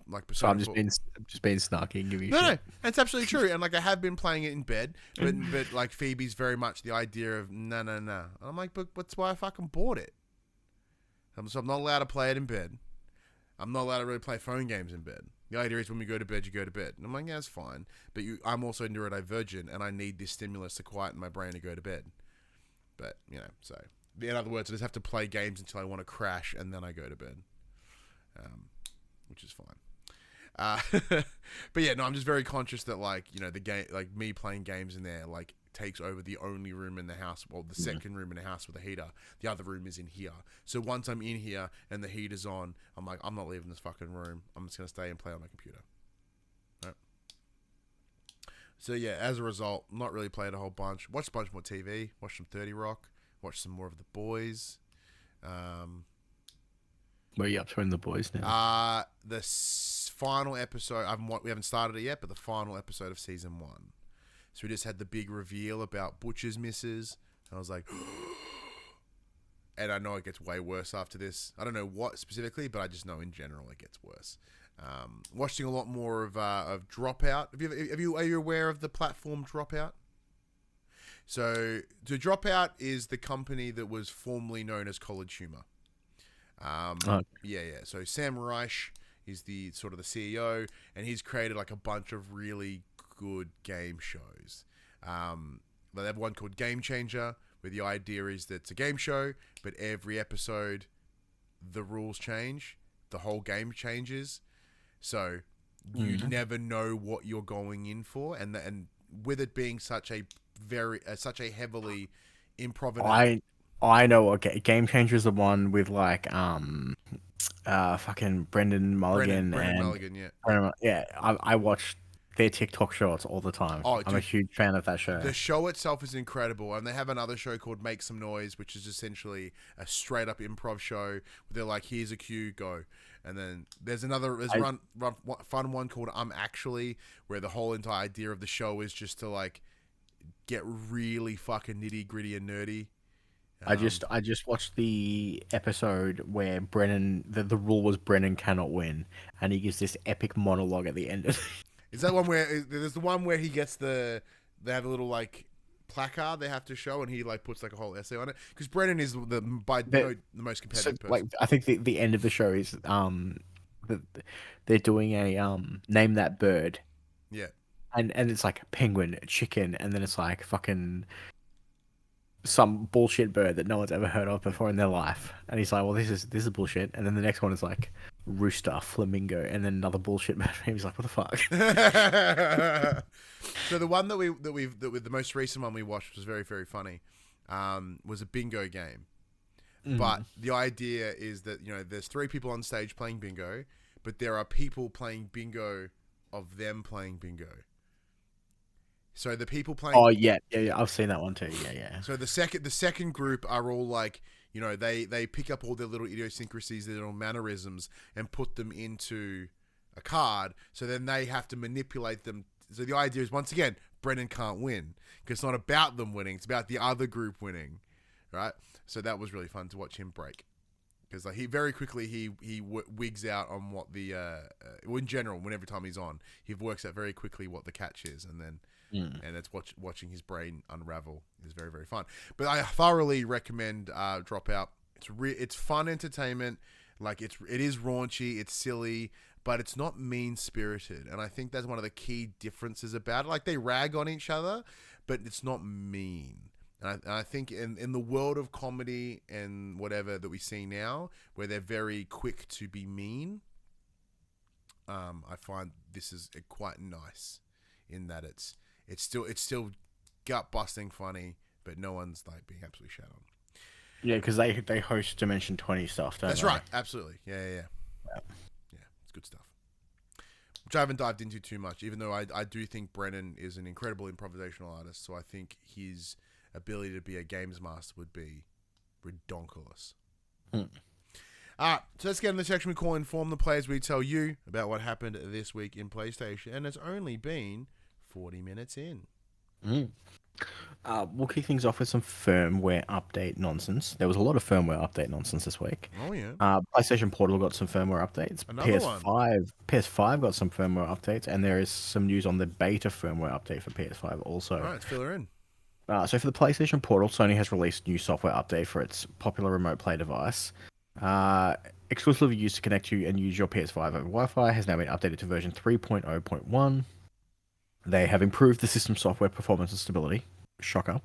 like Persona. So I'm just being snarky and giving you shit. No, it's absolutely true. And like I have been playing it in bed, but like Phoebe's very much the idea of no. I'm like, but that's why I fucking bought it. So I'm not allowed to play it in bed. I'm not allowed to really play phone games in bed. The idea is when we go to bed, you go to bed. And I'm like, yeah, that's fine. But I'm also neurodivergent, and I need this stimulus to quieten my brain to go to bed. But, so... In other words, I just have to play games until I want to crash, and then I go to bed, which is fine. But yeah, no, I'm just very conscious that the game, like me playing games in there, like takes over the only room in the house, well, the second room in the house with a heater. The other room is in here. So once I'm in here and the heater's on, I'm like, I'm not leaving this fucking room. I'm just gonna stay and play on my computer. Right. So yeah, as a result, not really played a whole bunch. Watched a bunch more TV. Watched some 30 Rock. Watch some more of The Boys. Where are you up to in The Boys now? The final episode. We haven't started it yet, but the final episode of season 1. So we just had the big reveal about Butcher's Misses. I was like, and I know it gets way worse after this. I don't know what specifically, but I just know in general it gets worse. Watching a lot more of Dropout. Are you aware of the platform Dropout? So the Dropout is the company that was formerly known as College Humor. Yeah. So Sam Reich is the sort of the CEO, and he's created like a bunch of really good game shows. They have one called Game Changer, where the idea is that it's a game show, but every episode the rules change, the whole game changes, so you never know what you're going in for, and with it being such a heavily improv. I know what Game Changer is the one with like fucking Brendan Mulligan Brendan and Mulligan, yeah. Yeah, I watch their TikTok shorts all the time. Oh, I'm dude, a huge fan of that show. The show itself is incredible, and they have another show called Make Some Noise, which is essentially a straight up improv show where they're like, here's a cue, go. And then there's fun one called Actually, where the whole entire idea of the show is just to like get really fucking nitty gritty and nerdy. I just watched the episode where Brennan, the rule was Brennan cannot win, and he gives this epic monologue at the end of it. Is that one where there's the one where he gets they have a little like placard they have to show, and he like puts like a whole essay on it, because Brennan is the most competitive person. Like, I think the end of the show is they're doing a name that bird. Yeah. And it's like penguin, chicken, and then it's like fucking some bullshit bird that no one's ever heard of before in their life. And he's like, well, this is bullshit. And then the next one is like rooster, flamingo, and then another bullshit bird. He's like, what the fuck? So the one the most recent one we watched, which was very, very funny, was a bingo game. But the idea is that, there's 3 people on stage playing bingo, but there are people playing bingo of them playing bingo. So the people playing... Oh, yeah. I've seen that one too. Yeah. So the second group are all like, they pick up all their little idiosyncrasies, their little mannerisms, and put them into a card. So then they have to manipulate them. So the idea is, once again, Brennan can't win, because it's not about them winning. It's about the other group winning, right? So that was really fun to watch him break. Because like, he very quickly, wigs out on what the... in general, every time he's on, he works out very quickly what the catch is, and then... And it's watching his brain unravel is very, very fun. But I thoroughly recommend Dropout. It's fun entertainment. Like it is raunchy, it's silly, but it's not mean spirited. And I think that's one of the key differences about it. Like, they rag on each other, but it's not mean. And I think in the world of comedy and whatever that we see now, where they're very quick to be mean, I find this is quite nice in that it's still gut busting funny, but no one's like being absolutely shat on. Yeah, because they host Dimension 20 stuff. That's right, absolutely. Yeah. It's good stuff. Which I haven't dived into too much, even though I do think Brennan is an incredible improvisational artist. So I think his ability to be a games master would be redonkulous. Alright, so let's get in the section we call Inform the Players. We tell you about what happened this week in PlayStation, and it's only been 40 minutes in. We'll kick things off with some firmware update nonsense. There was a lot of firmware update nonsense this week. Oh, yeah. PlayStation Portal got some firmware updates. PS5 got some firmware updates, and there is some news on the beta firmware update for PS5 also. All right, let's fill her in. So for the PlayStation Portal, Sony has released new software update for its popular remote play device. Exclusively used to connect to and use your PS5 over Wi-Fi has now been updated to version 3.0.1. They have improved the system software performance and stability. Shocker.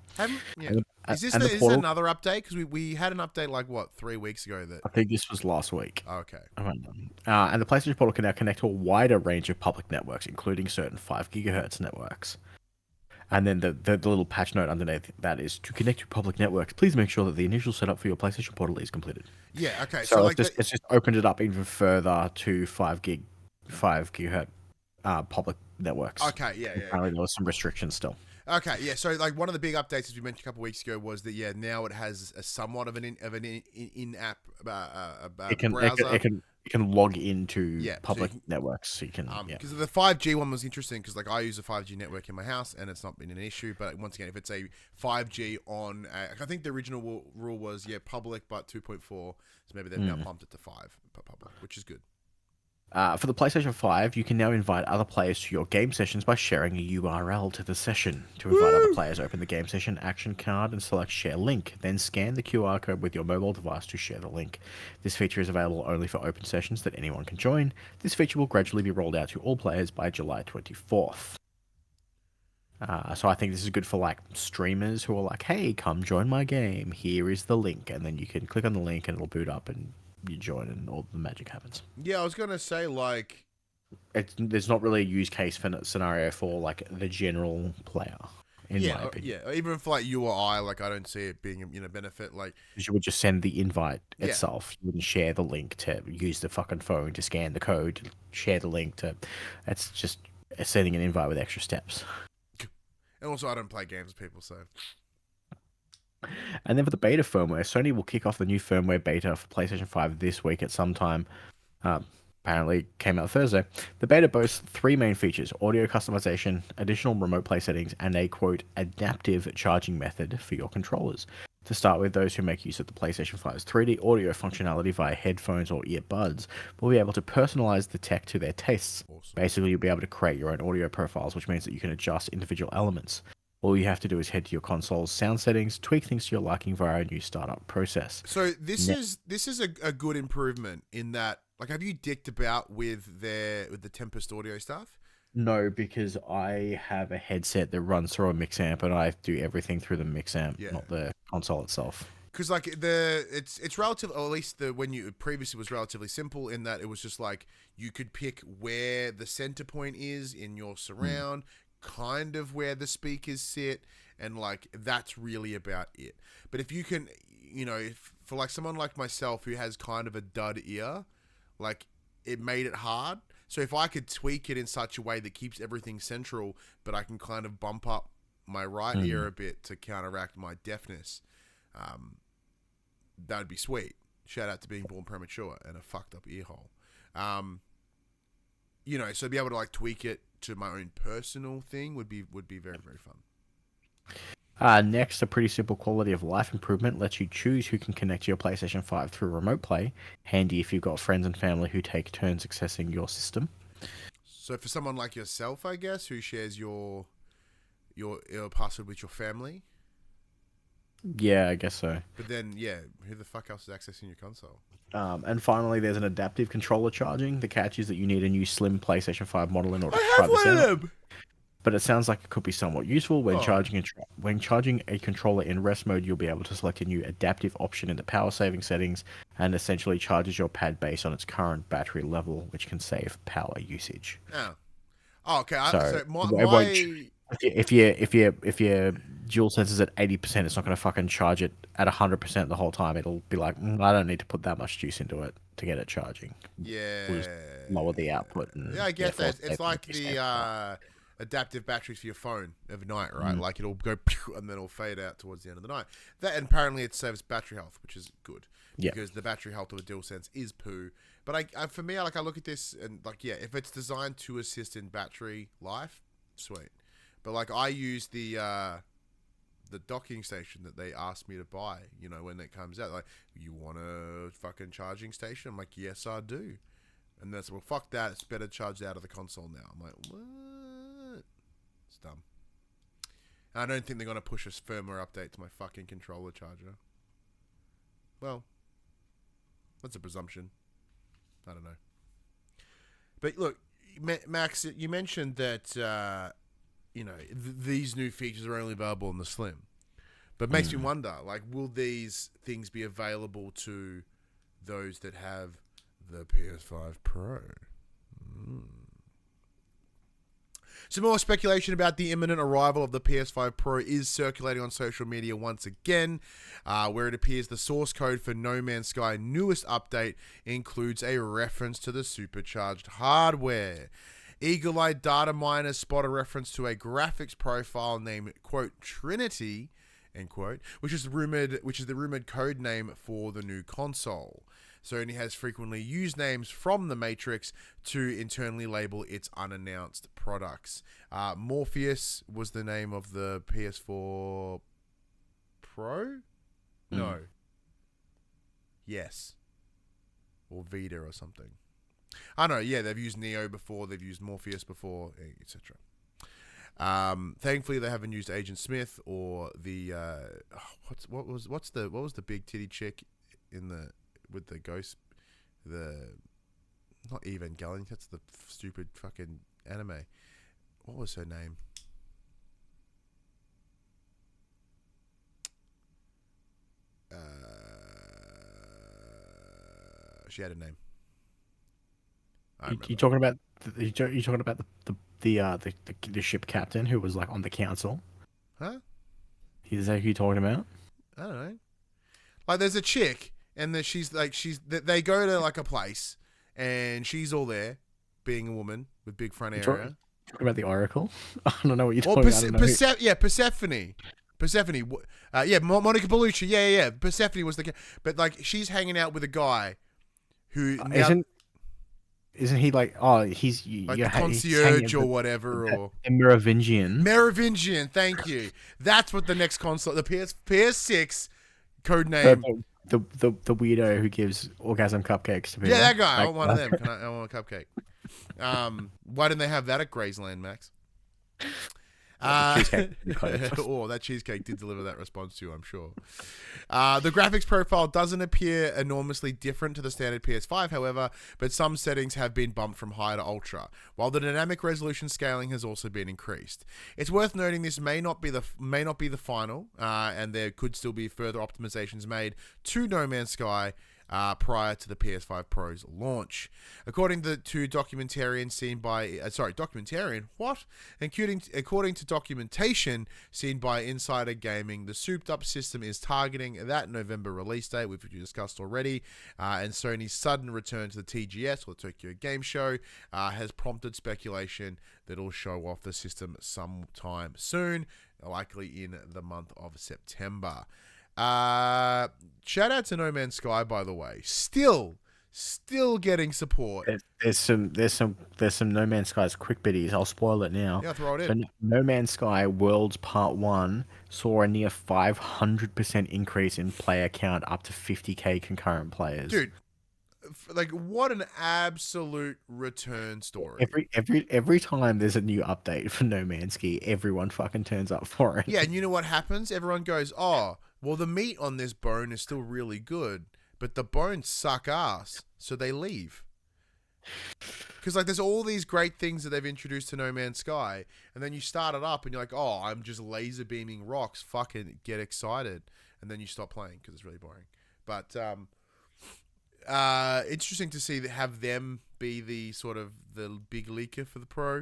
Is this another update? Because we had an update like, 3 weeks ago? I think this was last week. Oh, okay. And the PlayStation Portal can now connect to a wider range of public networks, including certain 5 gigahertz networks. And then the little patch note underneath that is, to connect to public networks, please make sure that the initial setup for your PlayStation Portal is completed. Yeah, okay. So it's just opened it up even further to 5 gigahertz public networks. Okay, yeah. Apparently there was some restrictions still. Okay, yeah. So like one of the big updates, as we mentioned a couple of weeks ago, was that now it has a somewhat of an in-app browser. You can log into Yeah, so public you can, networks, so you can. because the 5G one was interesting because like I use a 5G network in my house and it's not been an issue. But once again, if it's a 5G on, I think the original rule was public but 2.4, so maybe they've now pumped it to 5 per public, which is good. For the PlayStation 5, you can now invite other players to your game sessions by sharing a URL to the session. To invite other players, open the game session action card and select Share Link. Then scan the QR code with your mobile device to share the link. This feature is available only for open sessions that anyone can join. This feature will gradually be rolled out to all players by July 24th. So I think this is good for like streamers who are like, hey, come join my game. Here is the link. And then you can click on the link and it'll boot up and you join and all the magic happens. Yeah, I was going to say like... There's not really a use case scenario for like the general player, in my opinion. Yeah, even for like you or I, like I don't see it being a benefit. Like you would just send the invite itself. You wouldn't share the link to use the fucking phone to scan the code, share the link to... It's just sending an invite with extra steps. And also I don't play games with people, so... And then for the beta firmware, Sony will kick off the new firmware beta for PlayStation 5 this week at some time. Apparently came out Thursday. The beta boasts 3 main features: audio customization, additional remote play settings, and a, quote, adaptive charging method for your controllers. To start with, those who make use of the PlayStation 5's 3D audio functionality via headphones or earbuds will be able to personalize the tech to their tastes. Awesome. Basically, you'll be able to create your own audio profiles, which means that you can adjust individual elements. All you have to do is head to your console's sound settings, tweak things to your liking via a new startup process. So this is a good improvement in that. Like, have you dicked about with the Tempest audio stuff? No, because I have a headset that runs through a mix amp, and I do everything through the mix amp, not the console itself. Because like it's relative, or at least when you previously was relatively simple in that it was just like you could pick where the center point is in your surround. Kind of where the speakers sit, and like that's really about it. But if you can, for like someone like myself who has kind of a dud ear, like it made it hard. So if I could tweak it in such a way that keeps everything central, but I can kind of bump up my right ear a bit to counteract my deafness, that would be sweet. Shout out to being born premature and a fucked up ear hole. So be able to like tweak it to my own personal thing would be very, very fun. Next, a pretty simple quality of life improvement lets you choose who can connect to your PlayStation 5 through remote play. Handy if you've got friends and family who take turns accessing your system. So for someone like yourself, I guess, who shares your password with your family. Yeah, I guess so. But then, who the fuck else is accessing your console? And finally, there's an adaptive controller charging. The catch is that you need a new slim PlayStation 5 model in order to try this out. But it sounds like it could be somewhat useful when charging a controller in rest mode. You'll be able to select a new adaptive option in the power saving settings, and essentially charges your pad based on its current battery level, which can save power usage. Oh, okay. If your dual sensor's at 80%, it's not going to fucking charge it at 100% the whole time. It'll be like, I don't need to put that much juice into it to get it charging. Yeah. We'll just lower the output. And, I get that. It's like the adaptive batteries for your phone overnight, right? Like it'll go and then it'll fade out towards the end of the night. That, and apparently it saves battery health, which is good. Yeah. Because the battery health of a DualSense is poo. But for me, I look at this and if it's designed to assist in battery life, sweet. But like I use the docking station that they asked me to buy, when it comes out. Like, you want a fucking charging station? I'm like, yes, I do. And that's, well, fuck that. It's better charged out of the console now. I'm like, what? It's dumb. And I don't think they're going to push a firmware update to my fucking controller charger. Well, that's a presumption. I don't know. But look, Max, you mentioned that... these new features are only available in the Slim. But it makes me wonder, like, will these things be available to those that have the PS5 Pro? Some more speculation about the imminent arrival of the PS5 Pro is circulating on social media once again, where it appears the source code for No Man's Sky newest update includes a reference to the supercharged hardware. Eagle-eyed data miners spot a reference to a graphics profile named, quote, Trinity, end quote, which is the rumored code name for the new console. Sony has frequently used names from the Matrix to internally label its unannounced products. Morpheus was the name of the PS4 Pro? No. Yes. Or Vita or something. I know, yeah, they've used Neo before, they've used Morpheus before, etc. Thankfully, they haven't used Agent Smith or the what was the big titty chick with the ghost, not Evangelion, that's the stupid fucking anime. What was her name? She had a name. You talking about the ship captain who was like on the council? Huh? Is that who you're talking about? I don't know. Like, there's a chick, and they go to like a place, and she's all there, being a woman with big front area. Talking about the Oracle? I don't know what you're talking about. Persephone. Monica Bellucci. Yeah. Persephone was but like she's hanging out with a guy who isn't he like he's like the concierge or whatever or a Merovingian? Merovingian, thank you. That's what the next console, the PS6 code name. The weirdo who gives orgasm cupcakes to people. Yeah, that guy. I want one of them. I want a cupcake. Why didn't they have that at Graceland, Max? That cheesecake did deliver that response to you, I'm sure. The graphics profile doesn't appear enormously different to the standard PS5, however, but some settings have been bumped from high to ultra, while the dynamic resolution scaling has also been increased. It's worth noting this may not be the final, and there could still be further optimizations made to No Man's Sky prior to the PS5 Pro's launch. According to documentation seen by according to documentation seen by Insider Gaming, the souped up system is targeting that November release date, which we discussed already, and Sony's sudden return to the TGS, or Tokyo Game Show, has prompted speculation that it'll show off the system sometime soon, likely in the month of September. Shout out to No Man's Sky, by the way. Still getting support. There's some No Man's Sky's QUICKBITS. I'll spoil it now. Yeah, throw it in. So No Man's Sky Worlds Part 1 saw a near 500% increase in player count, up to 50k concurrent players. Dude, like, what an absolute return story. Every time there's a new update for No Man's Sky, everyone fucking turns up for it. Yeah, and you know what happens? Everyone goes, oh, well, the meat on this bone is still really good, but the bones suck ass, so they leave. Because, like, there's all these great things that they've introduced to No Man's Sky, and then you start it up, and you're like, oh, I'm just laser beaming rocks, fucking get excited, and then you stop playing because it's really boring. But interesting to see have them be the sort of the big leaker for the Pro.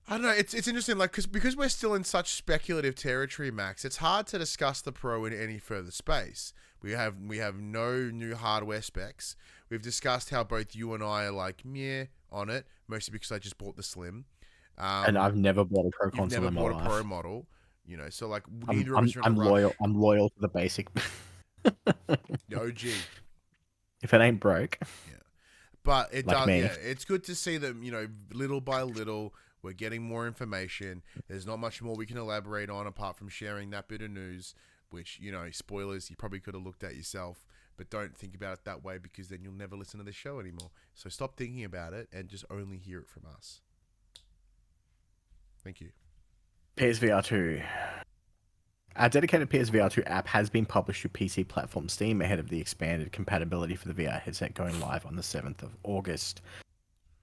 I don't know. It's interesting, like, because we're still in such speculative territory, Max. It's hard to discuss the Pro in any further space. We have no new hardware specs. We've discussed how both you and I are like meh on it, mostly because I just bought the Slim. And I've never bought a Pro console in my life. Never bought a Pro model, you know. So like, neither of us are in I'm a loyal. rush. I'm loyal to the basic. The OG. If it ain't broke. Yeah, but it like does. Me. Yeah, it's good to see that, you know, little by little, we're getting more information. There's not much more we can elaborate on apart from sharing that bit of news, which, you know, spoilers, you probably could have looked at yourself, but don't think about it that way, because then you'll never listen to the show anymore. So stop thinking about it and just only hear it from us. Thank you. PSVR 2. Our dedicated PSVR 2 app has been published to PC platform Steam ahead of the expanded compatibility for the VR headset going live on the 7th of August.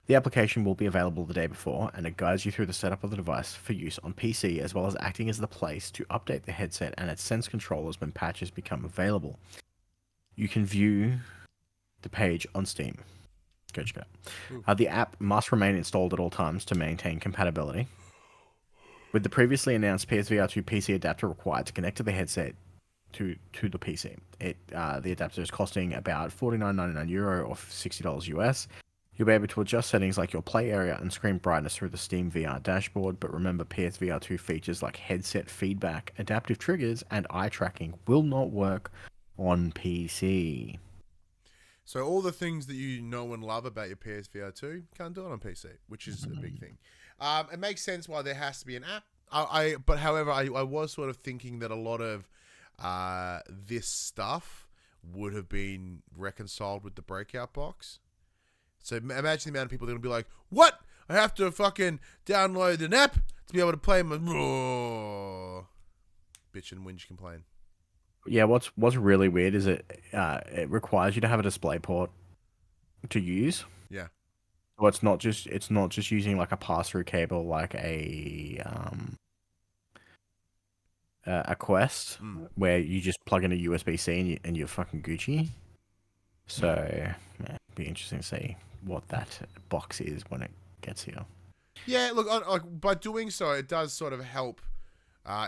The application will be available the day before, and it guides you through the setup of the device for use on PC, as well as acting as the place to update the headset and its sense controllers when patches become available. You can view the page on Steam. Go check it out. The app must remain installed at all times to maintain compatibility. With the previously announced PSVR 2 PC adapter required to connect to the headset to the PC, the adapter is costing about €49.99 or $60 US. You'll be able to adjust settings like your play area and screen brightness through the Steam VR dashboard, but remember, PSVR 2 features like headset feedback, adaptive triggers, and eye tracking will not work on PC. So all the things that you know and love about your PSVR 2 can't do it on PC, which is a big thing. It makes sense why there has to be an app. But however, I was sort of thinking that a lot of this stuff would have been reconciled with the breakout box. So imagine the amount of people that will be like, "What? I have to fucking download an app to be able to play my bitch and whinge complain." Yeah, what's really weird is it requires you to have a display port to use. Yeah. So it's not just using like a pass-through cable like a Quest where you just plug in a USB-C and you're fucking Gucci. So yeah, it'd be interesting to see what that box is when it gets here. Yeah, look, by doing so, it does sort of help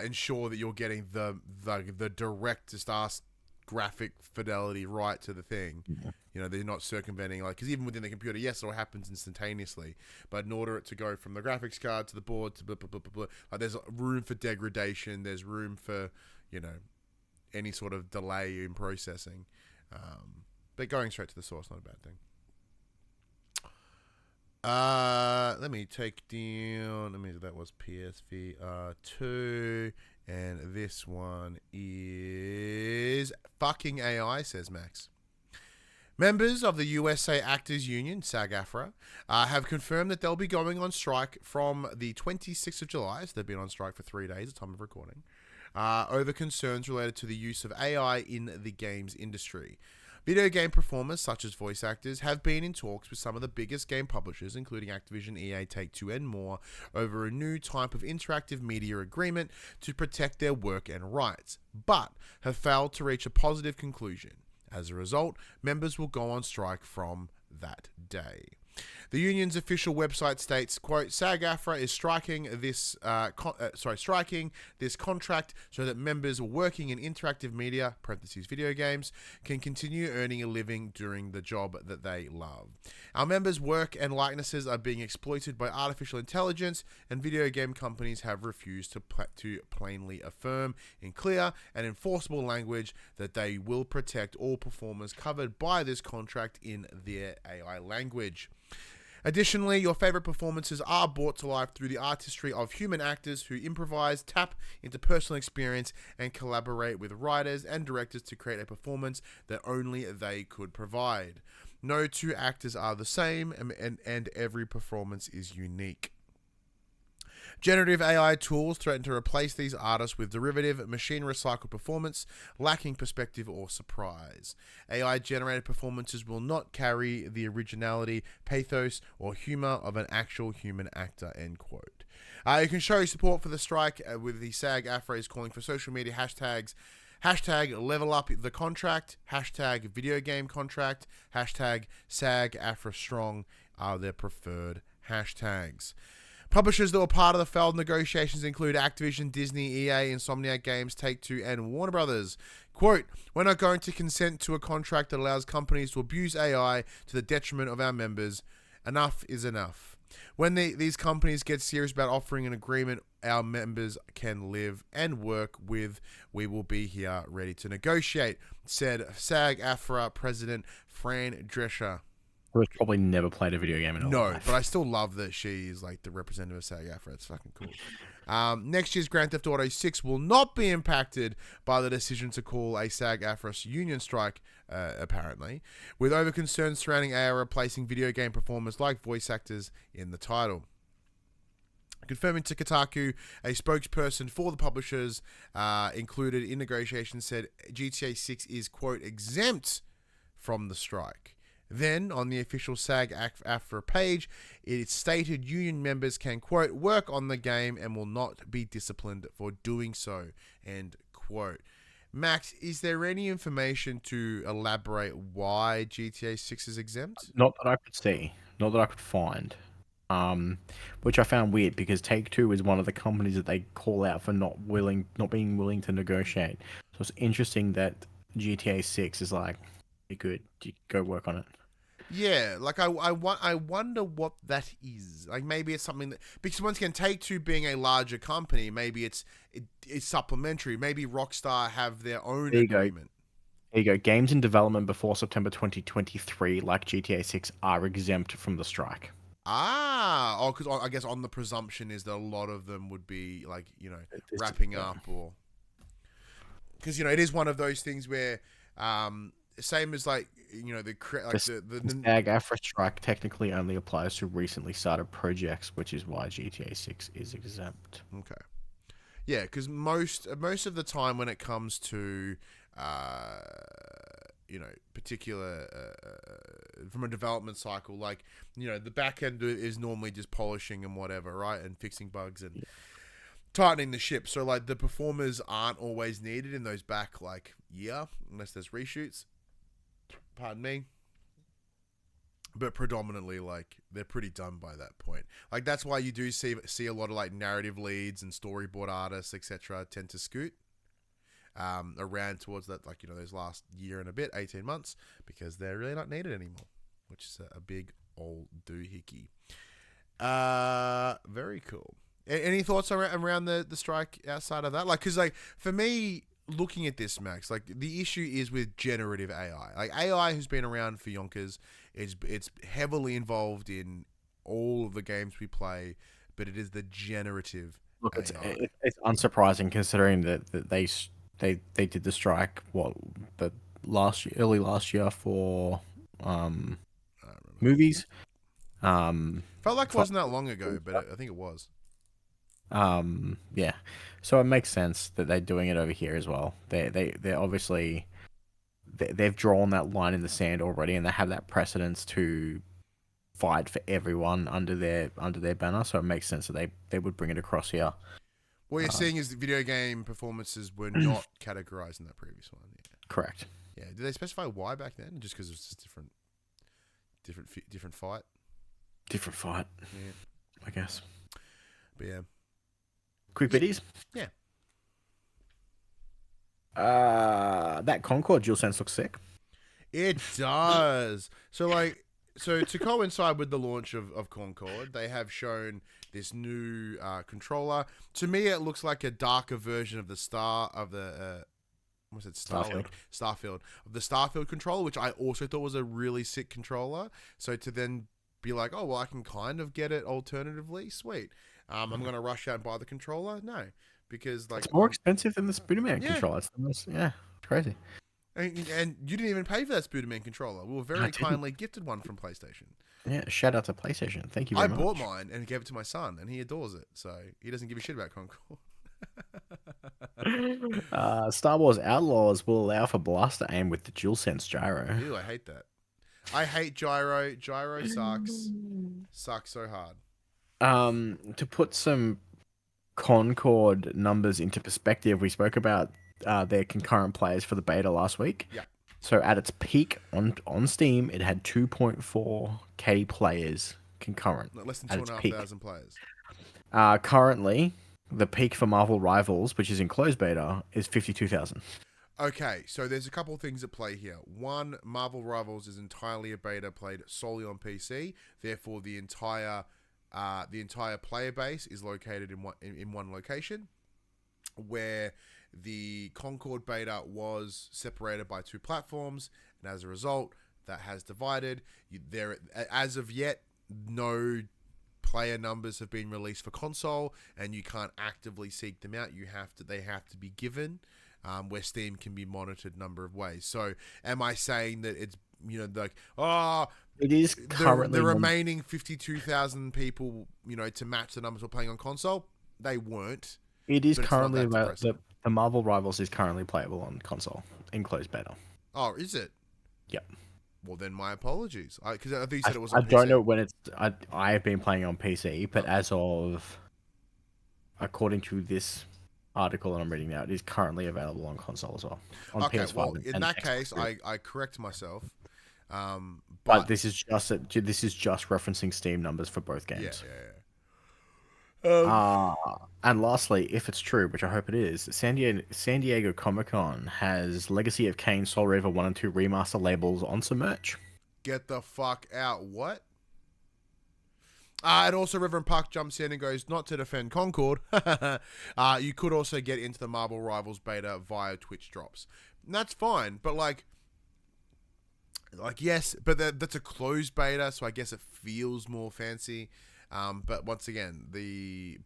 ensure that you're getting the directest ass graphic fidelity right to the thing. Yeah. You know, they're not circumventing, like, because even within the computer, yes, it all happens instantaneously, but in order to go from the graphics card to the board to blah, blah, blah, blah, blah, like, there's room for degradation, there's room for, you know, any sort of delay in processing. But going straight to the source, not a bad thing. Let me take down. That was PSVR 2, and this one is fucking AI, says Max. Members of the USA Actors Union, SAG-AFTRA, have confirmed that they'll be going on strike from the 26th of July. So they've been on strike for 3 days at the time of recording, over concerns related to the use of AI in the games industry. Video game performers, such as voice actors, have been in talks with some of the biggest game publishers, including Activision, EA, Take-Two, and more, over a new type of interactive media agreement to protect their work and rights, but have failed to reach a positive conclusion. As a result, members will go on strike from that day. The union's official website states, quote, SAG-AFTRA is striking this contract so that members working in interactive media, parentheses video games, can continue earning a living doing the job that they love. Our members' work and likenesses are being exploited by artificial intelligence, and video game companies have refused to plainly affirm in clear and enforceable language that they will protect all performers covered by this contract in their AI language. Additionally, your favorite performances are brought to life through the artistry of human actors who improvise, tap into personal experience, and collaborate with writers and directors to create a performance that only they could provide. No two actors are the same, and every performance is unique. Generative AI tools threaten to replace these artists with derivative, machine-recycled performance, lacking perspective or surprise. AI-generated performances will not carry the originality, pathos, or humor of an actual human actor, end quote. You can show support for the strike with the SAG-AFTRA is calling for social media hashtags. Hashtag level up the contract, hashtag video game contract, hashtag SAG-AFTRA strong are their preferred hashtags. Publishers that were part of the failed negotiations include Activision, Disney, EA, Insomniac Games, Take-Two, and Warner Brothers. Quote, we're not going to consent to a contract that allows companies to abuse AI to the detriment of our members. Enough is enough. When these companies get serious about offering an agreement our members can live and work with, we will be here ready to negotiate, said SAG-AFTRA President Fran Drescher. Who's probably never played a video game in her life. But I still love that she's like the representative of SAG-AFTRA. It's fucking cool. Next year's Grand Theft Auto 6 will not be impacted by the decision to call a SAG-AFTRA union strike, apparently, with over concerns surrounding AI replacing video game performers like voice actors in the title. Confirming to Kotaku, a spokesperson for the publishers included in negotiations said GTA 6 is, quote, exempt from the strike. Then, on the official SAG-AFTRA page, it stated union members can, quote, work on the game and will not be disciplined for doing so, end quote. Max, is there any information to elaborate why GTA 6 is exempt? Not that I could see. Not that I could find. Which I found weird because Take-Two is one of the companies that they call out for not being willing to negotiate. So it's interesting that GTA 6 is like, be good, you go work on it. Yeah, like I wonder what that is. Like maybe it's something that, because once again, Take-Two being a larger company, maybe it's supplementary. Maybe Rockstar have their own agreement. There you go. Games in development before September 2023, like GTA 6, are exempt from the strike. Because I guess on the presumption is that a lot of them would be like, This- wrapping up, or because it is one of those things where, same as like The SAG-AFTRA strike technically only applies to recently started projects, which is why GTA 6 is exempt. Okay. Yeah, because most of the time when it comes to, particular from a development cycle, like, the back end is normally just polishing and whatever, right, and fixing bugs and tightening the ship. So like the performers aren't always needed in those back unless there's reshoots. Pardon me. But predominantly, like, they're pretty done by that point. Like, that's why you do see a lot of, like, narrative leads and storyboard artists, etc., tend to scoot around towards that, like, those last year and a bit, 18 months, because they're really not needed anymore, which is a big old doohickey. Very cool. Any thoughts around the strike outside of that? Like, because, like, for me, looking at this, Max, like, the issue is with generative AI. Like, AI has been around for yonkers. It's heavily involved in all of the games we play, but it is the generative Look, AI. it's unsurprising considering that they did the strike early last year for movies. Felt like it wasn't that long ago, but I think it was. Yeah, so it makes sense that they're doing it over here as well. They're obviously they've drawn that line in the sand already, and they have that precedence to fight for everyone under their banner. So it makes sense that they would bring it across here. What you're seeing is the video game performances were not categorized in that previous one. Yeah. Correct. Yeah. Did they specify why back then? Just because it was just different fight. Different fight. Yeah. I guess. But yeah. Quick biddies. Yeah. That Concorde DualSense looks sick. It does. So to coincide with the launch of Concorde, they have shown this new controller. To me, it looks like a darker version of the Starfield of the Starfield controller, which I also thought was a really sick controller. So to then be like, oh well, I can kind of get it alternatively. Sweet. I'm gonna rush out and buy the controller. No, because like It's more expensive than the Spooderman Yeah. controller. It's crazy. and you didn't even pay for that Spooderman controller. We were very kindly gifted one from PlayStation. Yeah, shout out to PlayStation. Thank you very much. I bought mine and gave it to my son, and he adores it. So he doesn't give a shit about Concorde. Star Wars Outlaws will allow for blaster aim with the DualSense gyro. Ew, I hate that. I hate gyro. Gyro sucks. Sucks so hard. To put some Concorde numbers into perspective, we spoke about their concurrent players for the beta last week. Yeah. So at its peak on Steam, it had 2.4k players concurrent. Less than at its 2,500 players. Currently, the peak for Marvel Rivals, which is in closed beta, is 52,000. Okay, so there's a couple of things at play here. One, Marvel Rivals is entirely a beta played solely on PC. Therefore, the entire player base is located in one location, where the Concorde beta was separated by two platforms, and as a result, that has divided. As of yet, no player numbers have been released for console, and you can't actively seek them out. They have to be given, where Steam can be monitored a number of ways. So, am I saying that it's it is currently the remaining 52,000 people, to match the numbers we're playing on console? They weren't. It is currently the Marvel Rivals is currently playable on console in closed beta. Oh, is it? Yep. Well, then my apologies. Because I think you said it was. I On don't PC. know when it's. I have been playing on PC, but as of, according to this article that I'm reading now, it is currently available on console as well. On Okay, PS5 well, in and that Xbox case, Series. I correct myself. But this is just referencing Steam numbers for both games. Yeah. And lastly, if it's true, which I hope it is, San Diego Comic-Con has Legacy of Kain, Soul Reaver 1 and 2 remaster labels on some merch. Get the fuck out. What? And also Reverend Park jumps in and goes, not to defend Concorde. You could also get into the Marvel Rivals beta via Twitch drops. And that's fine, but like yes, but that's a closed beta, so I guess it feels more fancy. But once again,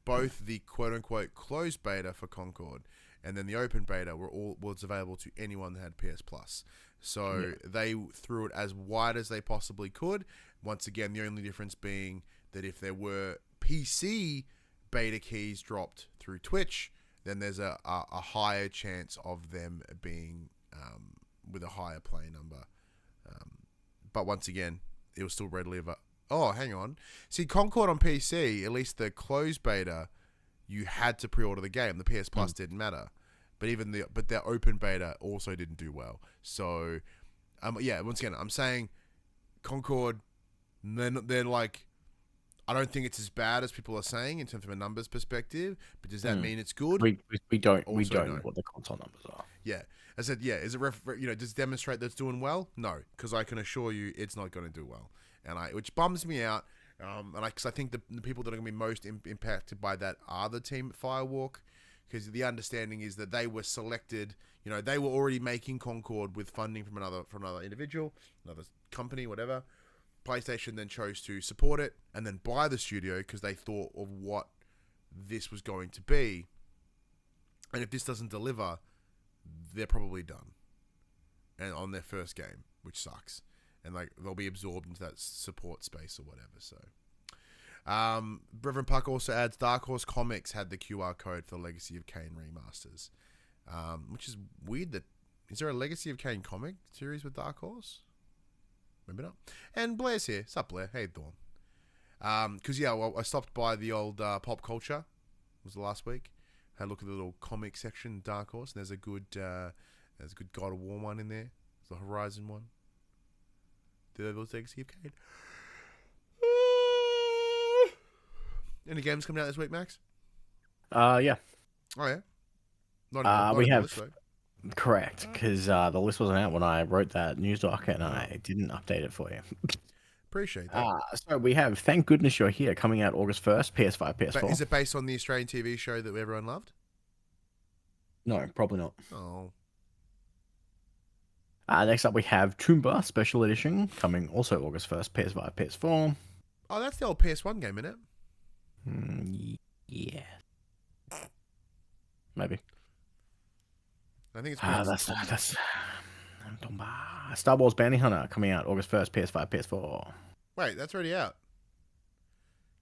both the quote unquote closed beta for Concord and then the open beta was available to anyone that had PS Plus. So they threw it as wide as they possibly could. Once again, the only difference being that if there were PC beta keys dropped through Twitch, then there's a higher chance of them being with a higher play number. But once again, it was still readily available. Oh, hang on. See, Concord on PC, at least the closed beta, you had to pre-order the game. The PS Plus didn't matter. But their open beta also didn't do well. So, once again, I'm saying Concord, they're like, I don't think it's as bad as people are saying in terms of a numbers perspective, but does that mean it's good? We don't know what the console numbers are. Yeah. I said, is it does it demonstrate that it's doing well? No, because I can assure you it's not going to do well. Which bums me out. Because I think the people that are going to be most impacted by that are the team at Firewalk, because the understanding is that they were selected. They were already making Concord with funding from another individual, another company, whatever. PlayStation then chose to support it and then buy the studio because they thought of what this was going to be. And if this doesn't deliver, they're probably done. And on their first game, which sucks. And they'll be absorbed into that support space or whatever. So, Reverend Puck also adds Dark Horse Comics had the QR code for Legacy of Kain remasters, which is weird. Is there a Legacy of Kain comic series with Dark Horse? Maybe not. And Blair's here. Sup, Blair? Hey, Dawn. Because I stopped by the old Pop Culture. It was the last week. Had a look at the little comic section, Dark Horse. And there's a good God of War one in there. There's the Horizon one. The Legacy of Kain. Any games coming out this week, Max? Yeah. Oh yeah. We have. Correct, because the list wasn't out when I wrote that news doc, and I didn't update it for you. Appreciate that. So we have Thank Goodness You're Here coming out August 1st, PS5, PS4. But is it based on the Australian TV show that everyone loved? No, probably not. Oh. Next up we have Toomba Special Edition coming also August 1st, PS5, PS4. Oh, that's the old PS1 game, isn't it? Yeah. Maybe. I think it's that's Star Wars Bounty Hunter coming out August 1st, PS5, PS4. Wait, that's already out.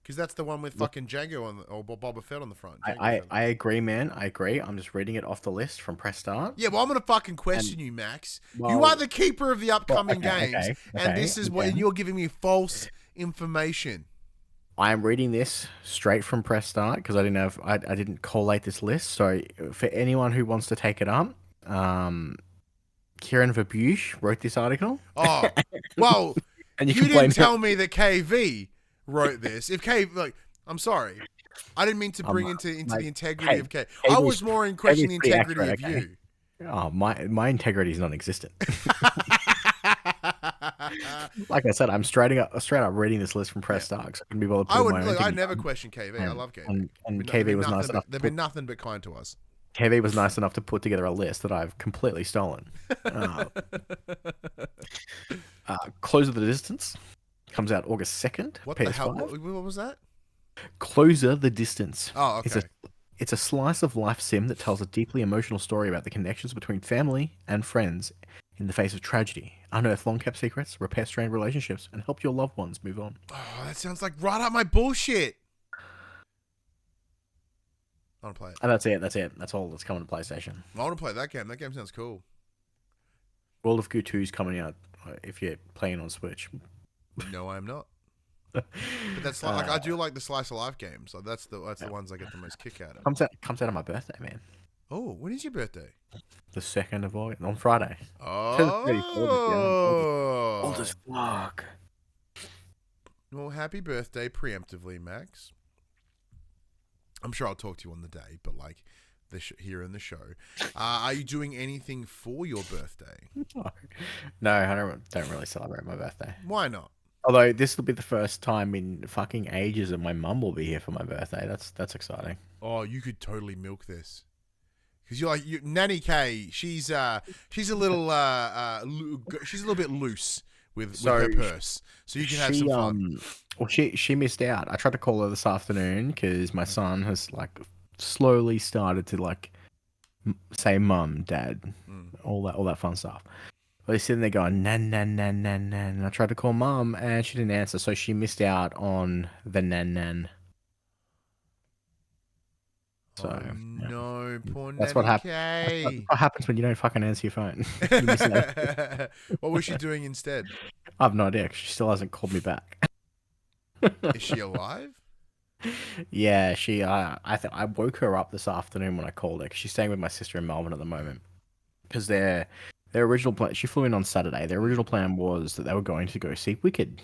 Because that's the one with fucking Django or Boba Fett on the front. I agree, man. I agree. I'm just reading it off the list from Press Start. Yeah, well, I'm going to fucking question you, Max. You are the keeper of the upcoming games, and this is what you're giving me false information. I am reading this straight from Press Start because I didn't collate this list. So for anyone who wants to take it up, Kieran Verbuche wrote this article. Oh, well, and you didn't tell me that KV wrote this. If I'm sorry. I didn't mean to bring into the integrity of KV. I was more in questioning the integrity of you. Oh, my integrity is non-existent. Like I said, I'm straight up reading this list from Press Start. I never question KV. I love KV. And KV was nice enough. They've been nothing but kind to us. KV was nice enough to put together a list that I've completely stolen. Close of the Distance comes out August 2nd. What the hell? What was that? Closer the Distance. Oh, okay. It's a slice of life sim that tells a deeply emotional story about the connections between family and friends in the face of tragedy. Unearth long-kept secrets, repair strained relationships, and help your loved ones move on. Oh, that sounds like right up my bullshit. I want to play it. And that's it. That's all that's coming to PlayStation. I want to play that game. That game sounds cool. World of Goo 2 is coming out if you're playing on Switch. No, I am not. But that's like I do like the slice of life games. So that's the ones I get the most kick out of. Comes out on my birthday, man. Oh, when is your birthday? The 2nd of August, on Friday. Oh, old as fuck. Well, happy birthday preemptively, Max. I'm sure I'll talk to you on the day, but like here in the show, are you doing anything for your birthday? No, I don't really celebrate my birthday. Why not? Although this will be the first time in fucking ages that my mum will be here for my birthday. That's exciting. Oh, you could totally milk this. Because you're like Nanny K. She's a little she's a little bit loose with her purse, so you can have some fun. Well, she missed out. I tried to call her this afternoon because my son has like slowly started to like say mum, dad, all that fun stuff. But he's sitting there going nan nan nan nan nan. And I tried to call mum and she didn't answer, so she missed out on the nan nan. So no, poor that's what happens. That's what happens when you don't fucking answer your phone. What was she doing instead? I have no idea. She still hasn't called me back. Is she alive? Yeah, she. I woke her up this afternoon when I called her because she's staying with my sister in Melbourne at the moment. Because their original plan. She flew in on Saturday. Their original plan was that they were going to go see Wicked.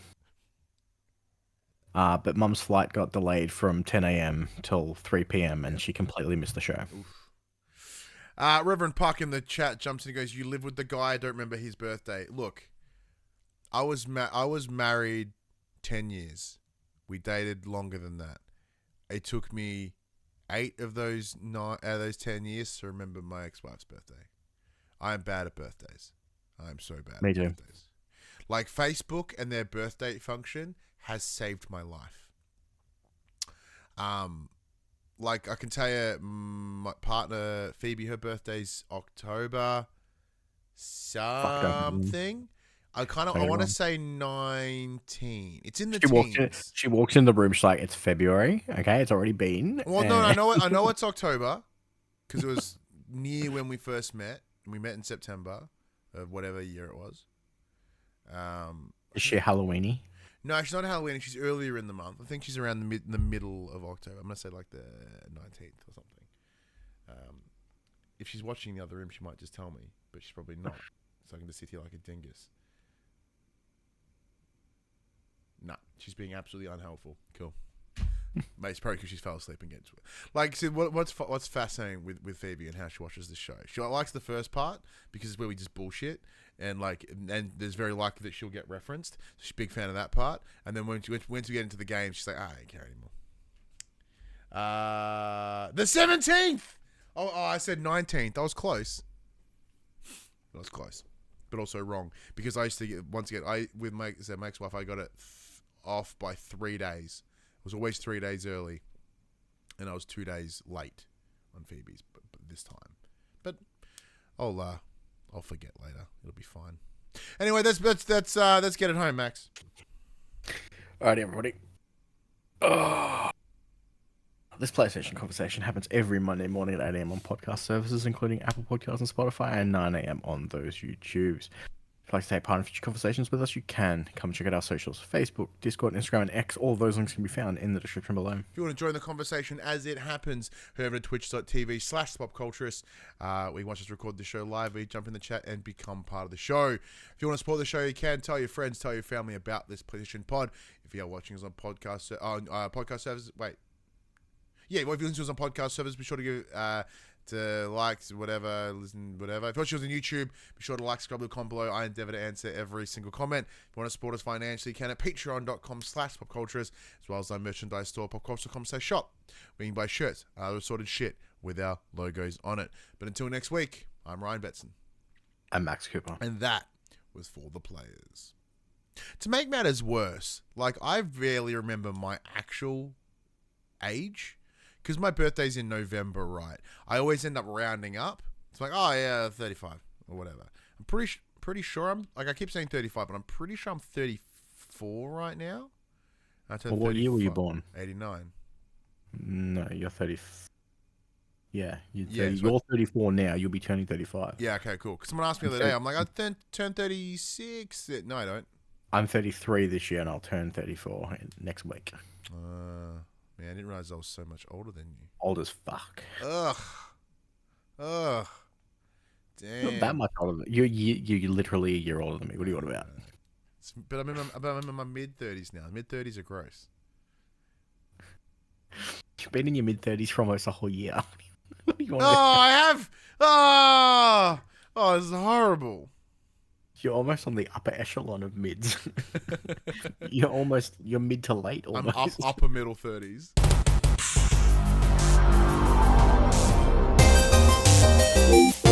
But Mum's flight got delayed from 10 a.m. till 3 p.m. and she completely missed the show. Reverend Puck in the chat jumps in and goes, "You live with the guy. I don't remember his birthday." Look, I was married 10 years. We dated longer than that. It took me 8 of those 10 years to remember my ex-wife's birthday. I am bad at birthdays. I'm so bad Me at too. birthdays. Like Facebook and their birthday function has saved my life. Like I can tell you, my partner Phoebe, her birthday's October something. I want to say 19. It's in the teens. She walks in the room. She's like, "It's February. Okay, it's already been." Well, no, I know it's October because it was near when we first met. We met in September of whatever year it was. Is she Halloweeny? No, she's not Halloween. She's earlier in the month. I think she's around the middle of October. I'm gonna say like the 19th or something. If she's watching the other room, she might just tell me, but she's probably not. So I can just sit here like a dingus. Nah, she's being absolutely unhelpful. Cool. Mate, it's probably because she's fell asleep and gets to it. Like, see, what's fascinating with Phoebe and how she watches this show? She likes the first part because it's where we just bullshit, and there's very likely that she'll get referenced. So she's a big fan of that part. And then when we get into the game, she's like, I don't care anymore. The 17th. Oh, I said 19th. I was close. I was close, but also wrong because I used to get with my ex-wife. I got it off by 3 days. It was always 3 days early, and I was 2 days late on Phoebe's, but this time. But I'll forget later. It'll be fine. Anyway, let's get it home, Max. All right, everybody. This PlayStation conversation happens every Monday morning at 8 a.m. on podcast services, including Apple Podcasts and Spotify, and 9 a.m. on those YouTubes. If you'd like to take part in future conversations with us, you can. Come check out our socials: Facebook, Discord, Instagram, and X. All of those links can be found in the description below. If you want to join the conversation as it happens, head over to twitch.tv/PopCulturists. We watch us record the show live. We jump in the chat and become part of the show. If you want to support the show, you can. Tell your friends, tell your family about this PlayStation Pod. If you are watching us on podcast services, yeah, well, if you listen to us on podcast service, be sure to give to likes, whatever, listen, whatever. If you're watching us on YouTube, be sure to like, subscribe, comment below. I endeavor to answer every single comment. If you want to support us financially, you can at patreon.com/PopCulturists, as well as our merchandise store, popculture.com/shop, where you can buy shirts, other assorted shit with our logos on it. But until next week, I'm Ryan Betson. I'm Max Cooper. And that was For the Players. To make matters worse, like, I rarely remember my actual age. Because my birthday's in November, right? I always end up rounding up. It's like, oh yeah, 35 or whatever. I'm pretty sure I keep saying 35, but I'm pretty sure I'm 34 right now. Well, what year were you born? 89. No, you're 30. Yeah, you're 34 now. You'll be turning 35. Yeah, okay, cool. Because someone asked me the other day, I'm like, I turn 36. No, I don't. I'm 33 this year, and I'll turn 34 next week. Man, I didn't realize I was so much older than you. Old as fuck. Ugh. Damn. Not that much older than you're literally a year older than me. What are you on about? But I'm in my mid-30s now. Mid-30s are gross. You've been in your mid-30s for almost a whole year. What do you want I have. Oh, this is horrible. You're almost on the upper echelon of mids. You're mid to late almost. I'm upper middle 30s. Bye.